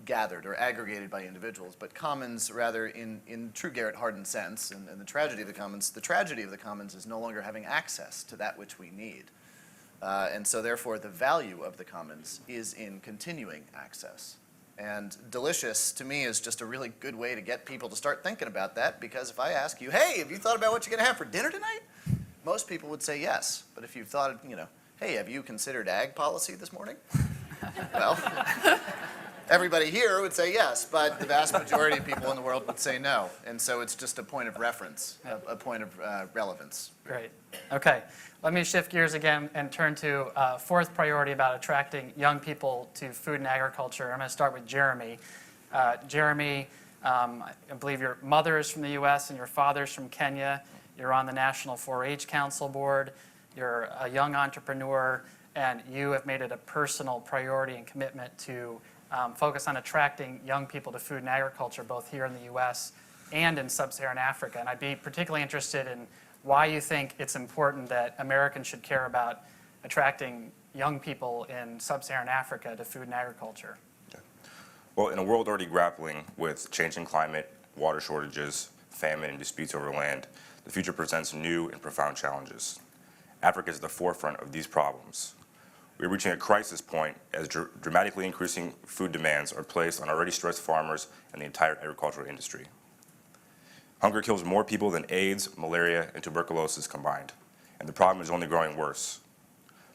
gathered or aggregated by individuals, but commons rather in true Garrett Hardin sense, and the tragedy of the commons is no longer having access to that which we need. And so therefore the value of the commons is in continuing access. And delicious to me is just a really good way to get people to start thinking about that, because if I ask you, hey, have you thought about what you're going to have for dinner tonight? Most people would say yes. But if you've thought, hey, have you considered ag policy this morning? Well, everybody here would say yes, but the vast majority of people in the world would say no. And so it's just a point of reference, a point of relevance. Great. Okay. Let me shift gears again and turn to fourth priority about attracting young people to food and agriculture. I'm going to start with Jeremy. Jeremy, I believe your mother is from the U.S. and your father is from Kenya. You're on the National 4-H Council Board. You're a young entrepreneur, and you have made it a personal priority and commitment to focus on attracting young people to food and agriculture, both here in the U.S. and in sub-Saharan Africa. And I'd be particularly interested in why you think it's important that Americans should care about attracting young people in sub-Saharan Africa to food and agriculture. Well, in a world already grappling with changing climate, water shortages, famine, and disputes over land, the future presents new and profound challenges. Africa is at the forefront of these problems. We're reaching a crisis point as dramatically increasing food demands are placed on already stressed farmers and the entire agricultural industry. Hunger kills more people than AIDS, malaria, and tuberculosis combined, and the problem is only growing worse.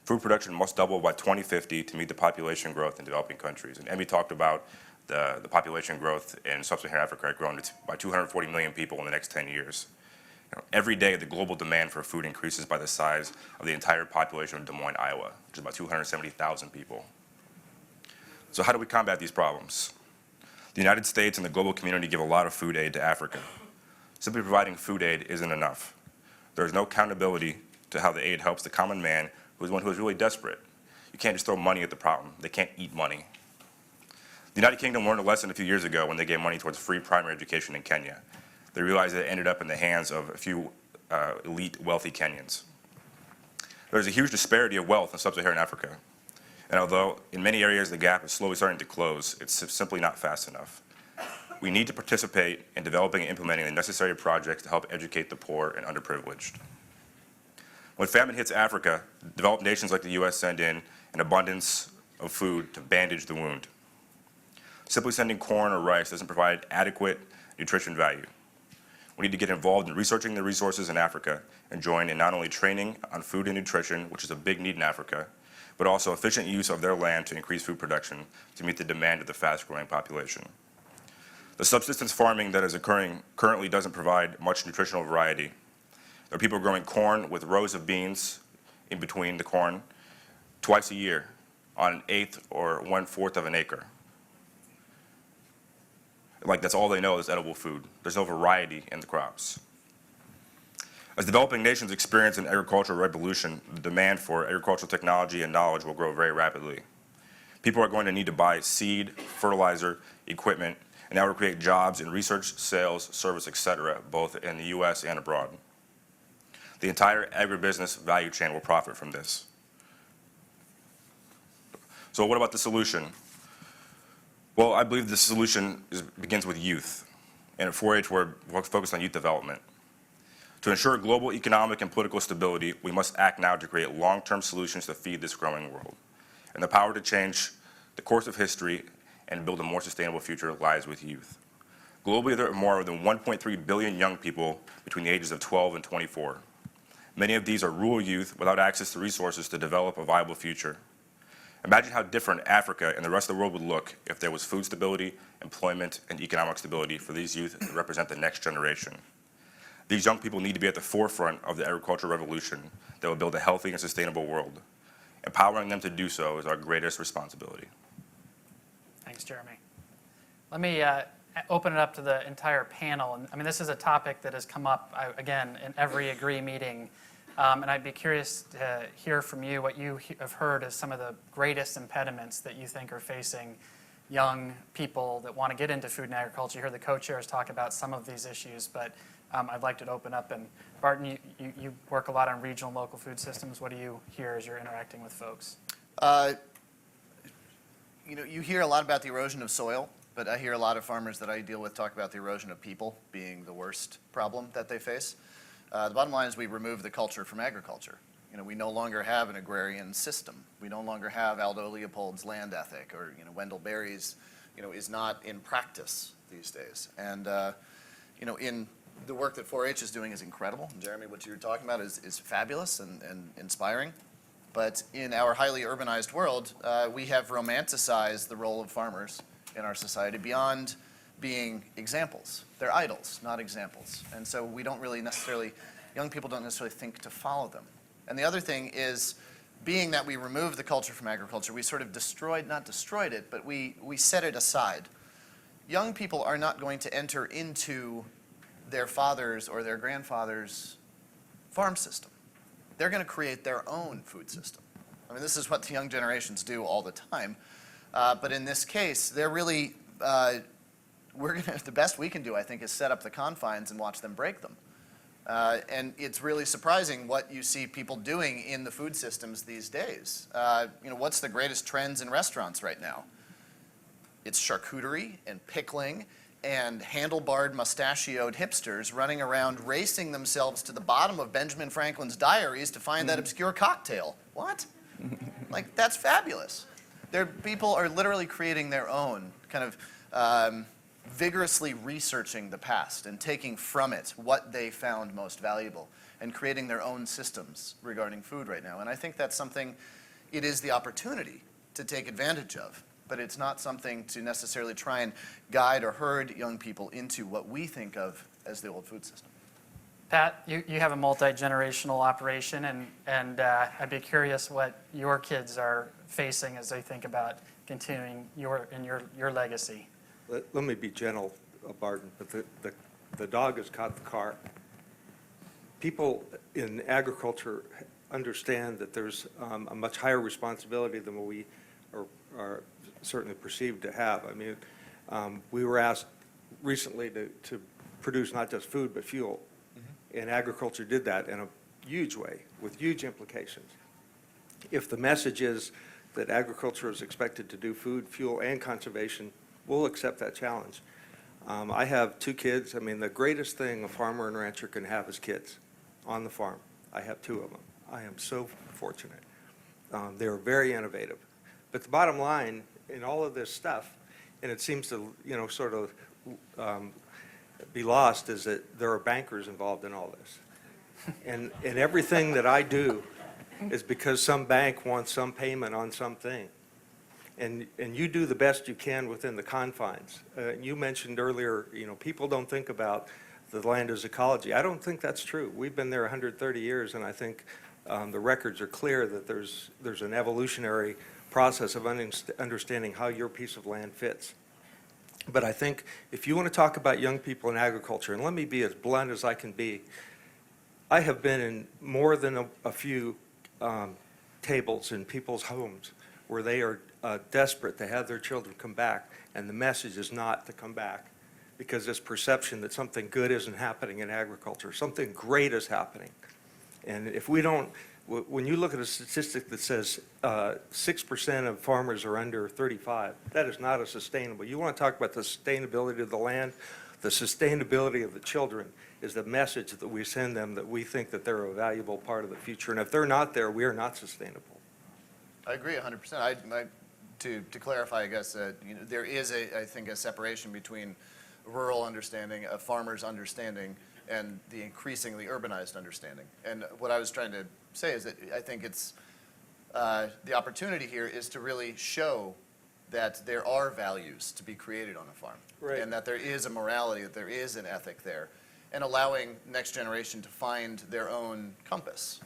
Food production must double by 2050 to meet the population growth in developing countries. And Emmy talked about the population growth in sub-Saharan Africa had grown by 240 million people in the next 10 years. Every day, the global demand for food increases by the size of the entire population of Des Moines, Iowa, which is about 270,000 people. So how do we combat these problems? The United States and the global community give a lot of food aid to Africa. Simply providing food aid isn't enough. There is no accountability to how the aid helps the common man who is one who is really desperate. You can't just throw money at the problem. They can't eat money. The United Kingdom learned a lesson a few years ago when they gave money towards free primary education in Kenya. They realized that it ended up in the hands of a few elite, wealthy Kenyans. There's a huge disparity of wealth in sub-Saharan Africa. And although in many areas the gap is slowly starting to close, it's simply not fast enough. We need to participate in developing and implementing the necessary projects to help educate the poor and underprivileged. When famine hits Africa, developed nations like the U.S. send in an abundance of food to bandage the wound. Simply sending corn or rice doesn't provide adequate nutrition value. We need to get involved in researching the resources in Africa and join in not only training on food and nutrition, which is a big need in Africa, but also efficient use of their land to increase food production to meet the demand of the fast-growing population. The subsistence farming that is occurring currently doesn't provide much nutritional variety. There are people growing corn with rows of beans in between the corn twice a year on an eighth or 1/4 of an acre. Like, that's all they know is edible food. There's no variety in the crops. As developing nations experience an agricultural revolution, the demand for agricultural technology and knowledge will grow very rapidly. People are going to need to buy seed, fertilizer, equipment, and that will create jobs in research, sales, service, etc., both in the U.S. and abroad. The entire agribusiness value chain will profit from this. So what about the solution? Well, I believe the solution begins with youth. And at 4-H, we're focused on youth development. To ensure global economic and political stability, we must act now to create long-term solutions to feed this growing world. And the power to change the course of history and build a more sustainable future lies with youth. Globally, there are more than 1.3 billion young people between the ages of 12 and 24. Many of these are rural youth without access to resources to develop a viable future. Imagine how different Africa and the rest of the world would look if there was food stability, employment, and economic stability for these youth to represent the next generation. These young people need to be at the forefront of the agricultural revolution that will build a healthy and sustainable world. Empowering them to do so is our greatest responsibility. Thanks, Jeremy. Let me open it up to the entire panel. And I mean, this is a topic that has come up, again, in every AGREE meeting. And I'd be curious to hear from you what you have heard as some of the greatest impediments that you think are facing young people that want to get into food and agriculture. You heard the co-chairs talk about some of these issues, but I'd like to open up. And Barton, you work a lot on regional and local food systems. What do you hear as you're interacting with folks? you know, you hear a lot about the erosion of soil, but I hear a lot of farmers that I deal with talk about the erosion of people being the worst problem that they face. The bottom line is we remove the culture from agriculture. You know, we no longer have an agrarian system. We no longer have Aldo Leopold's land ethic, or, you know, Wendell Berry's, you know, is not in practice these days. And, you know, in the work that 4-H is doing is incredible. Jeremy, what you're talking about is fabulous and inspiring. But in our highly urbanized world, we have romanticized the role of farmers in our society beyond being examples. They're idols, not examples. And so we don't really necessarily, young people don't necessarily think to follow them. And the other thing is, being that we removed the culture from agriculture, we sort of not destroyed it, but we set it aside. Young people are not going to enter into their father's or their grandfather's farm system. They're going to create their own food system. I mean, this is what the young generations do all the time. But in this case, they're really, the best we can do, I think, is set up the confines and watch them break them. And it's really surprising what you see people doing in the food systems these days. You know, what's the greatest trends in restaurants right now? It's charcuterie and pickling and handlebarred, mustachioed hipsters running around racing themselves to the bottom of Benjamin Franklin's diaries to find that obscure cocktail. What? Like, that's fabulous. People are literally creating their own, kind of vigorously researching the past and taking from it what they found most valuable and creating their own systems regarding food right now. And I think that's something, it is the opportunity to take advantage of, but it's not something to necessarily try and guide or herd young people into what we think of as the old food system. Pat, you have a multi-generational operation, and I'd be curious what your kids are facing as they think about continuing your legacy. Let me be gentle, Barton, but the dog has caught the car. People in agriculture understand that there's a much higher responsibility than what we are certainly perceived to have. I mean, we were asked recently to produce not just food, but fuel. And agriculture did that in a huge way, with huge implications. If the message is that agriculture is expected to do food, fuel, and conservation, we'll accept that challenge. I have 2 kids. I mean, the greatest thing a farmer and rancher can have is kids on the farm. I have 2 of them. I am so fortunate. They're very innovative. But the bottom line in all of this stuff, and it seems to, you know, sort of be lost, is that there are bankers involved in all this. And everything that I do is because some bank wants some payment on something. And you do the best you can within the confines. You mentioned earlier, you know, people don't think about the land as ecology. I don't think that's true. We've been there 130 years, and I think the records are clear that there's an evolutionary process of understanding how your piece of land fits. But I think if you want to talk about young people in agriculture, and let me be as blunt as I can be, I have been in more than a few tables in people's homes where they are desperate to have their children come back, and the message is not to come back because this perception that something good isn't happening in agriculture, something great is happening. And if we don't, when you look at a statistic that says 6% of farmers are under 35, that is not a sustainable. You want to talk about the sustainability of the land, the sustainability of the children is the message that we send them, that we think that they're a valuable part of the future. And if they're not there, we are not sustainable. I agree 100%. To clarify, I guess, you know, there is, I think, a separation between rural understanding, a farmer's understanding, and the increasingly urbanized understanding. And what I was trying to say is that I think it's, the opportunity here is to really show that there are values to be created on a farm. Right. And that there is a morality, that there is an ethic there. And allowing next generation to find their own compass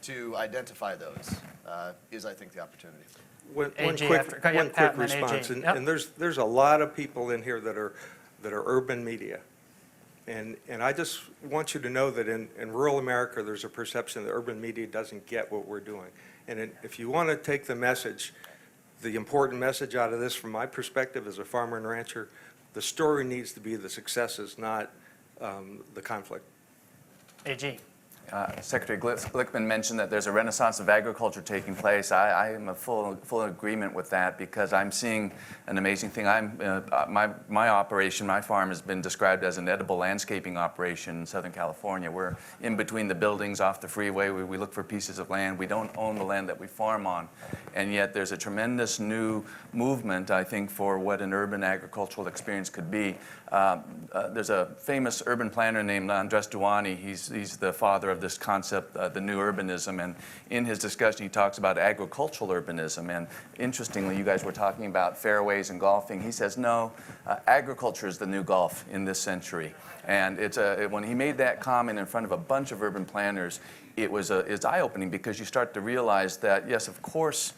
to identify those is, I think, the opportunity. AG after- yeah, One Pat, quick and then response, AG. and Yep. and there's a lot of people in here that are urban media. And I just want you to know that in rural America, there's a perception that urban media doesn't get what we're doing. And if you want to take the message, the important message out of this from my perspective as a farmer and rancher, the story needs to be the successes, not the conflict. AG. Secretary Glickman mentioned that there's a renaissance of agriculture taking place. I am in full agreement with that because I'm seeing an amazing thing. My operation, my farm has been described as an edible landscaping operation in Southern California. We're in between the buildings off the freeway. We look for pieces of land. We don't own the land that we farm on. And yet there's a tremendous new movement, I think, for what an urban agricultural experience could be. There's a famous urban planner named Andres Duany. He's the father of this concept, the new urbanism, and in his discussion he talks about agricultural urbanism. And interestingly, you guys were talking about fairways and golfing. He says, no, agriculture is the new golf in this century. And when he made that comment in front of a bunch of urban planners, it's eye-opening because you start to realize that, yes, of course,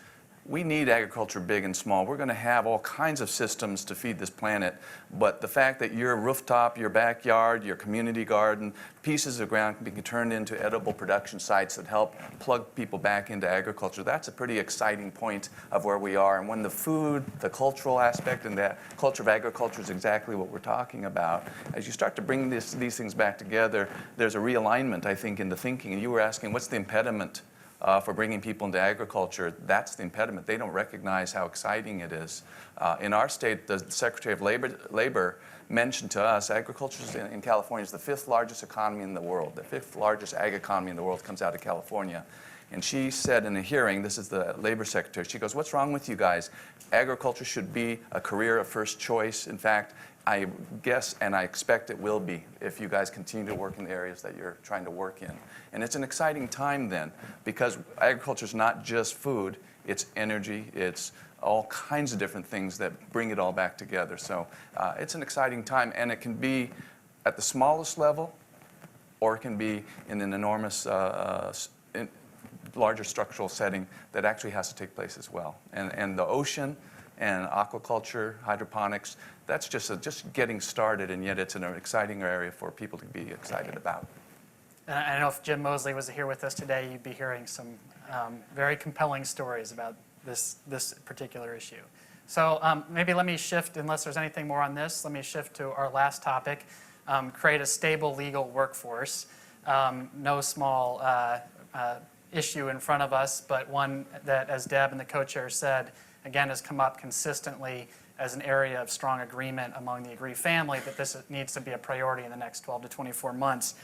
we need agriculture big and small. We're going to have all kinds of systems to feed this planet, but the fact that your rooftop, your backyard, your community garden, pieces of ground can be turned into edible production sites that help plug people back into agriculture, that's a pretty exciting point of where we are. And when the food, the cultural aspect, and the culture of agriculture is exactly what we're talking about, as you start to bring these things back together, there's a realignment, I think, in the thinking. And you were asking, what's the impediment for bringing people into agriculture? That's the impediment. They don't recognize how exciting it is. In our state, the Secretary of Labor mentioned to us, agriculture in California is the 5th largest economy in the world. The 5th largest ag economy in the world comes out of California. And she said in a hearing, this is the Labor Secretary, she goes, what's wrong with you guys? Agriculture should be a career of first choice. In fact, I guess and I expect it will be if you guys continue to work in the areas that you're trying to work in. And it's an exciting time then, because agriculture is not just food, it's energy, it's all kinds of different things that bring it all back together. So it's an exciting time, and it can be at the smallest level, or it can be in an enormous, larger structural setting that actually has to take place as well. And the ocean and aquaculture, hydroponics, that's just getting started, and yet it's an exciting area for people to be excited about. And I know if Jim Mosley was here with us today, you'd be hearing some very compelling stories about this particular issue. So maybe let me shift, unless there's anything more on this, let me shift to our last topic, create a stable legal workforce. No small issue in front of us, but one that, as Deb and the co-chair said, again, has come up consistently as an area of strong agreement among the AGREE family that this needs to be a priority in the next 12 to 24 months.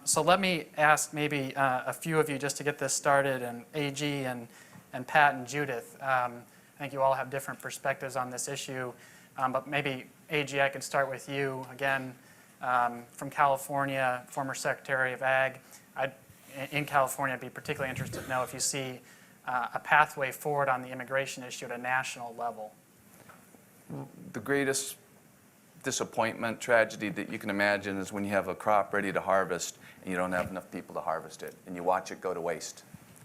So let me ask maybe a few of you just to get this started, and AG and Pat and Judith. I think you all have different perspectives on this issue, but maybe AG, I can start with you. Again, from California, former Secretary of Ag. In California, I'd be particularly interested to know if you see a pathway forward on the immigration issue at a national level. The greatest disappointment, tragedy that you can imagine is when you have a crop ready to harvest and you don't have enough people to harvest it, and you watch it go to waste.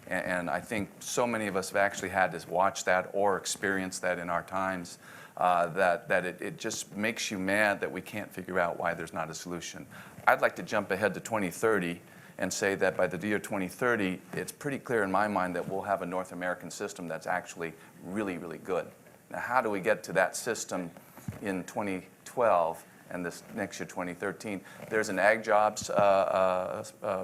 And I think so many of us have actually had to watch that or experience that in our times, that it just makes you mad that we can't figure out why there's not a solution. I'd like to jump ahead to 2030 and say that by the year 2030, it's pretty clear in my mind that we'll have a North American system that's actually really, really good. Now, how do we get to that system in 2012 and this next year, 2013? There's an ag jobs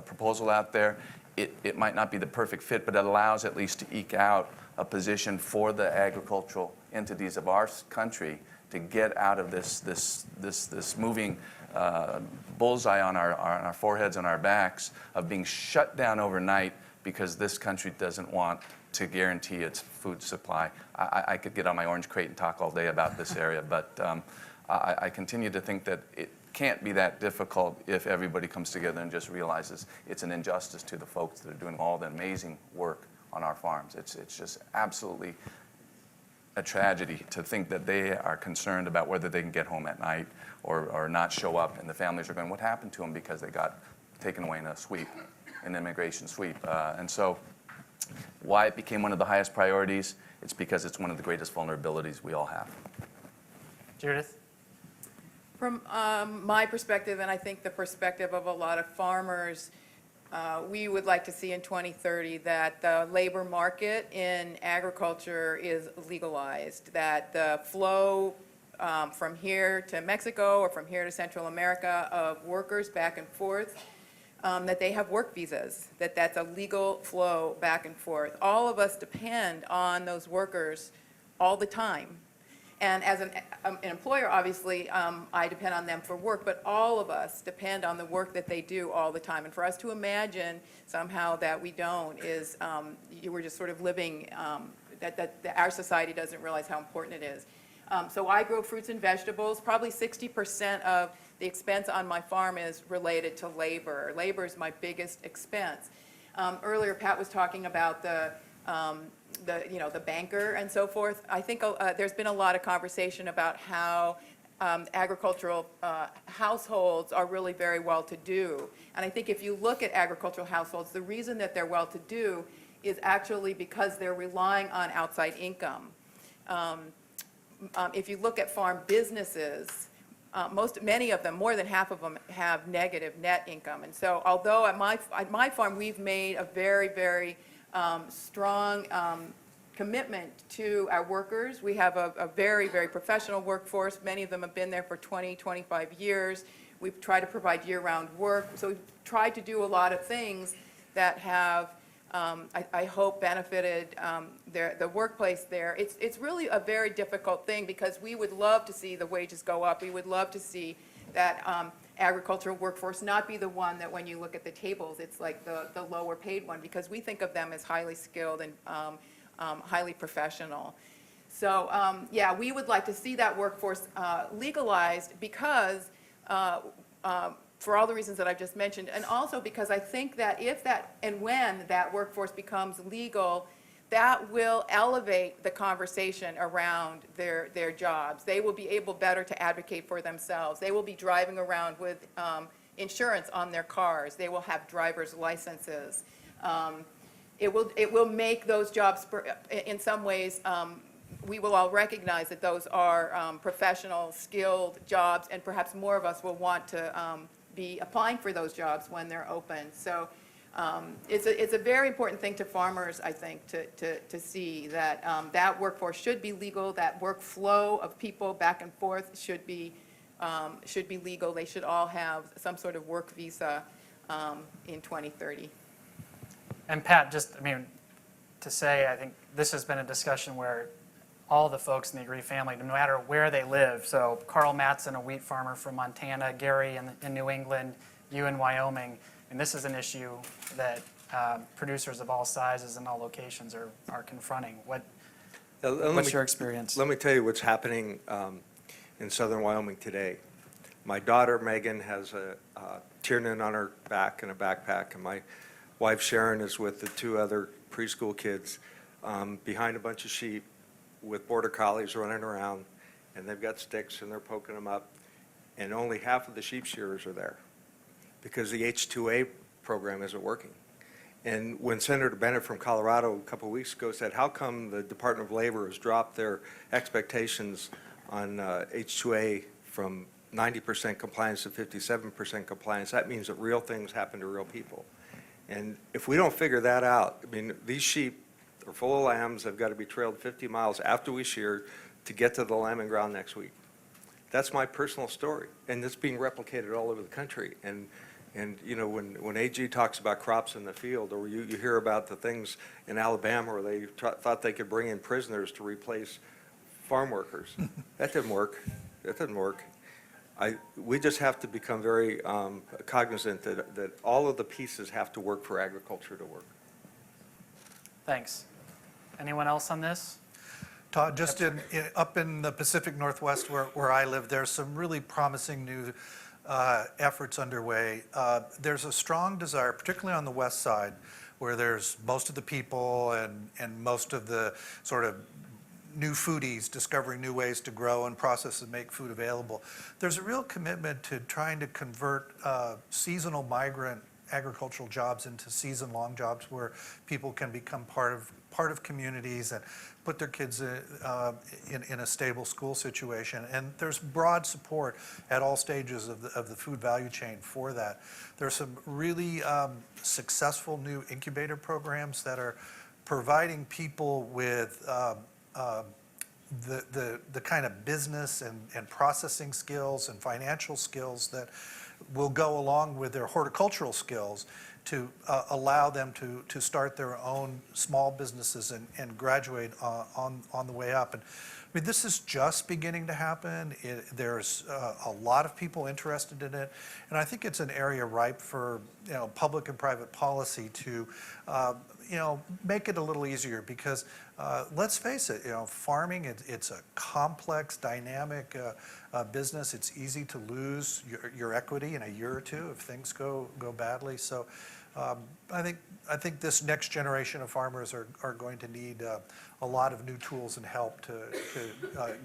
proposal out there. It might not be the perfect fit, but it allows at least to eke out a position for the agricultural entities of our country to get out of this moving bullseye on our foreheads and our backs of being shut down overnight because this country doesn't want to guarantee its food supply. I could get on my orange crate and talk all day about this area, but I continue to think that it can't be that difficult if everybody comes together and just realizes it's an injustice to the folks that are doing all the amazing work on our farms. It's just absolutely a tragedy to think that they are concerned about whether they can get home at night or not show up, and the families are going, what happened to them because they got taken away in a sweep, an immigration sweep. And so why it became one of the highest priorities, it's because it's one of the greatest vulnerabilities we all have. Judith? From my perspective, and I think the perspective of a lot of farmers, we would like to see in 2030 that the labor market in agriculture is legalized, that the flow from here to Mexico or from here to Central America of workers back and forth that they have work visas, that's a legal flow back and forth. All of us depend on those workers all the time. And as an employer, obviously, I depend on them for work, but all of us depend on the work that they do all the time. And for us to imagine somehow that we don't is, we're just sort of living, that our society doesn't realize how important it is. So I grow fruits and vegetables. Probably 60% of the expense on my farm is related to labor. Labor is my biggest expense. Earlier, Pat was talking about the banker and so forth. I think there's been a lot of conversation about how agricultural households are really very well-to-do. And I think if you look at agricultural households, the reason that they're well-to-do is actually because they're relying on outside income. If you look at farm businesses, many of them, more than half of them, have negative net income. And so although at my farm we've made a very, very strong commitment to our workers. We have a very, very professional workforce. Many of them have been there for 20, 25 years. We've tried to provide year-round work. So we've tried to do a lot of things that have, I hope, benefited the workplace there. It's really a very difficult thing because we would love to see the wages go up. We would love to see that agricultural workforce not be the one that when you look at the tables, it's like the lower paid one, because we think of them as highly skilled and highly professional. So yeah, we would like to see that workforce legalized because for all the reasons that I've just mentioned, and also because I think that if that and when that workforce becomes legal, that will elevate the conversation around their jobs. They will be able better to advocate for themselves. They will be driving around with insurance on their cars. They will have driver's licenses. It will make those jobs, in some ways, we will all recognize that those are professional, skilled jobs, and perhaps more of us will want to be applying for those jobs when they're open. So it's a very important thing to farmers, I think, to see that that workforce should be legal, that workflow of people back and forth should be legal. They should all have some sort of work visa in 2030. And Pat, just, I mean, to say, I think this has been a discussion where all the folks in the Agree family, no matter where they live, so Carl Mattson, a wheat farmer from Montana, Gary in New England, you in Wyoming, and this is an issue that producers of all sizes and all locations are confronting. What's your experience? Let me tell you what's happening in southern Wyoming today. My daughter, Megan, has a Tiernan on her back and a backpack, and my wife, Sharon, is with the two other preschool kids behind a bunch of sheep with border collies running around, and they've got sticks and they're poking them up, and only half of the sheep shearers are there because the H-2A program isn't working. And when Senator Bennett from Colorado a couple of weeks ago said, how come the Department of Labor has dropped their expectations on H-2A from 90% compliance to 57% compliance, that means that real things happen to real people. And if we don't figure that out, I mean, these sheep are full of lambs. They've got to be trailed 50 miles after we shear to get to the lambing ground next week. That's my personal story, and it's being replicated all over the country. And you know, when AG talks about crops in the field, or you hear about the things in Alabama where they thought they could bring in prisoners to replace farm workers, that didn't work. That didn't work. We just have to become very cognizant that all of the pieces have to work for agriculture to work. Thanks. Anyone else on this? Todd, just up in the Pacific Northwest where I live, there's some really promising new efforts underway. There's a strong desire, particularly on the west side, where there's most of the people and most of the sort of new foodies discovering new ways to grow and process and make food available. There's a real commitment to trying to convert seasonal migrant agricultural jobs into season-long jobs where people can become part of communities and put their kids in a stable school situation. And there's broad support at all stages of the food value chain for that. There's some really successful new incubator programs that are providing people with the kind of business and processing skills and financial skills that will go along with their horticultural skills to allow them to start their own small businesses and graduate on the way up. And I mean, this is just beginning to happen. There's a lot of people interested in it, and I think it's an area ripe for public and private policy to make it a little easier, because let's face it, farming, it's a complex, dynamic business. It's easy to lose your equity in a year or two if things go badly. So I think this next generation of farmers are going to need a lot of new tools and help to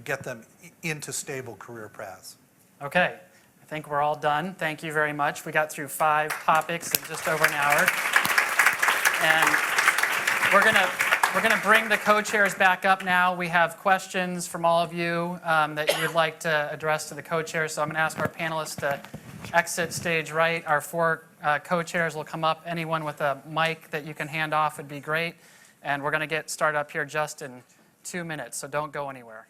get them into stable career paths. Okay, I think we're all done. Thank you very much. We got through 5 topics in just over an hour. And we're gonna bring the co-chairs back up now. We have questions from all of you that you would like to address to the co-chairs. So I'm gonna ask our panelists to exit stage right. Our 4 co-chairs will come up. Anyone with a mic that you can hand off would be great. And we're gonna get started up here just in 2 minutes, so don't go anywhere.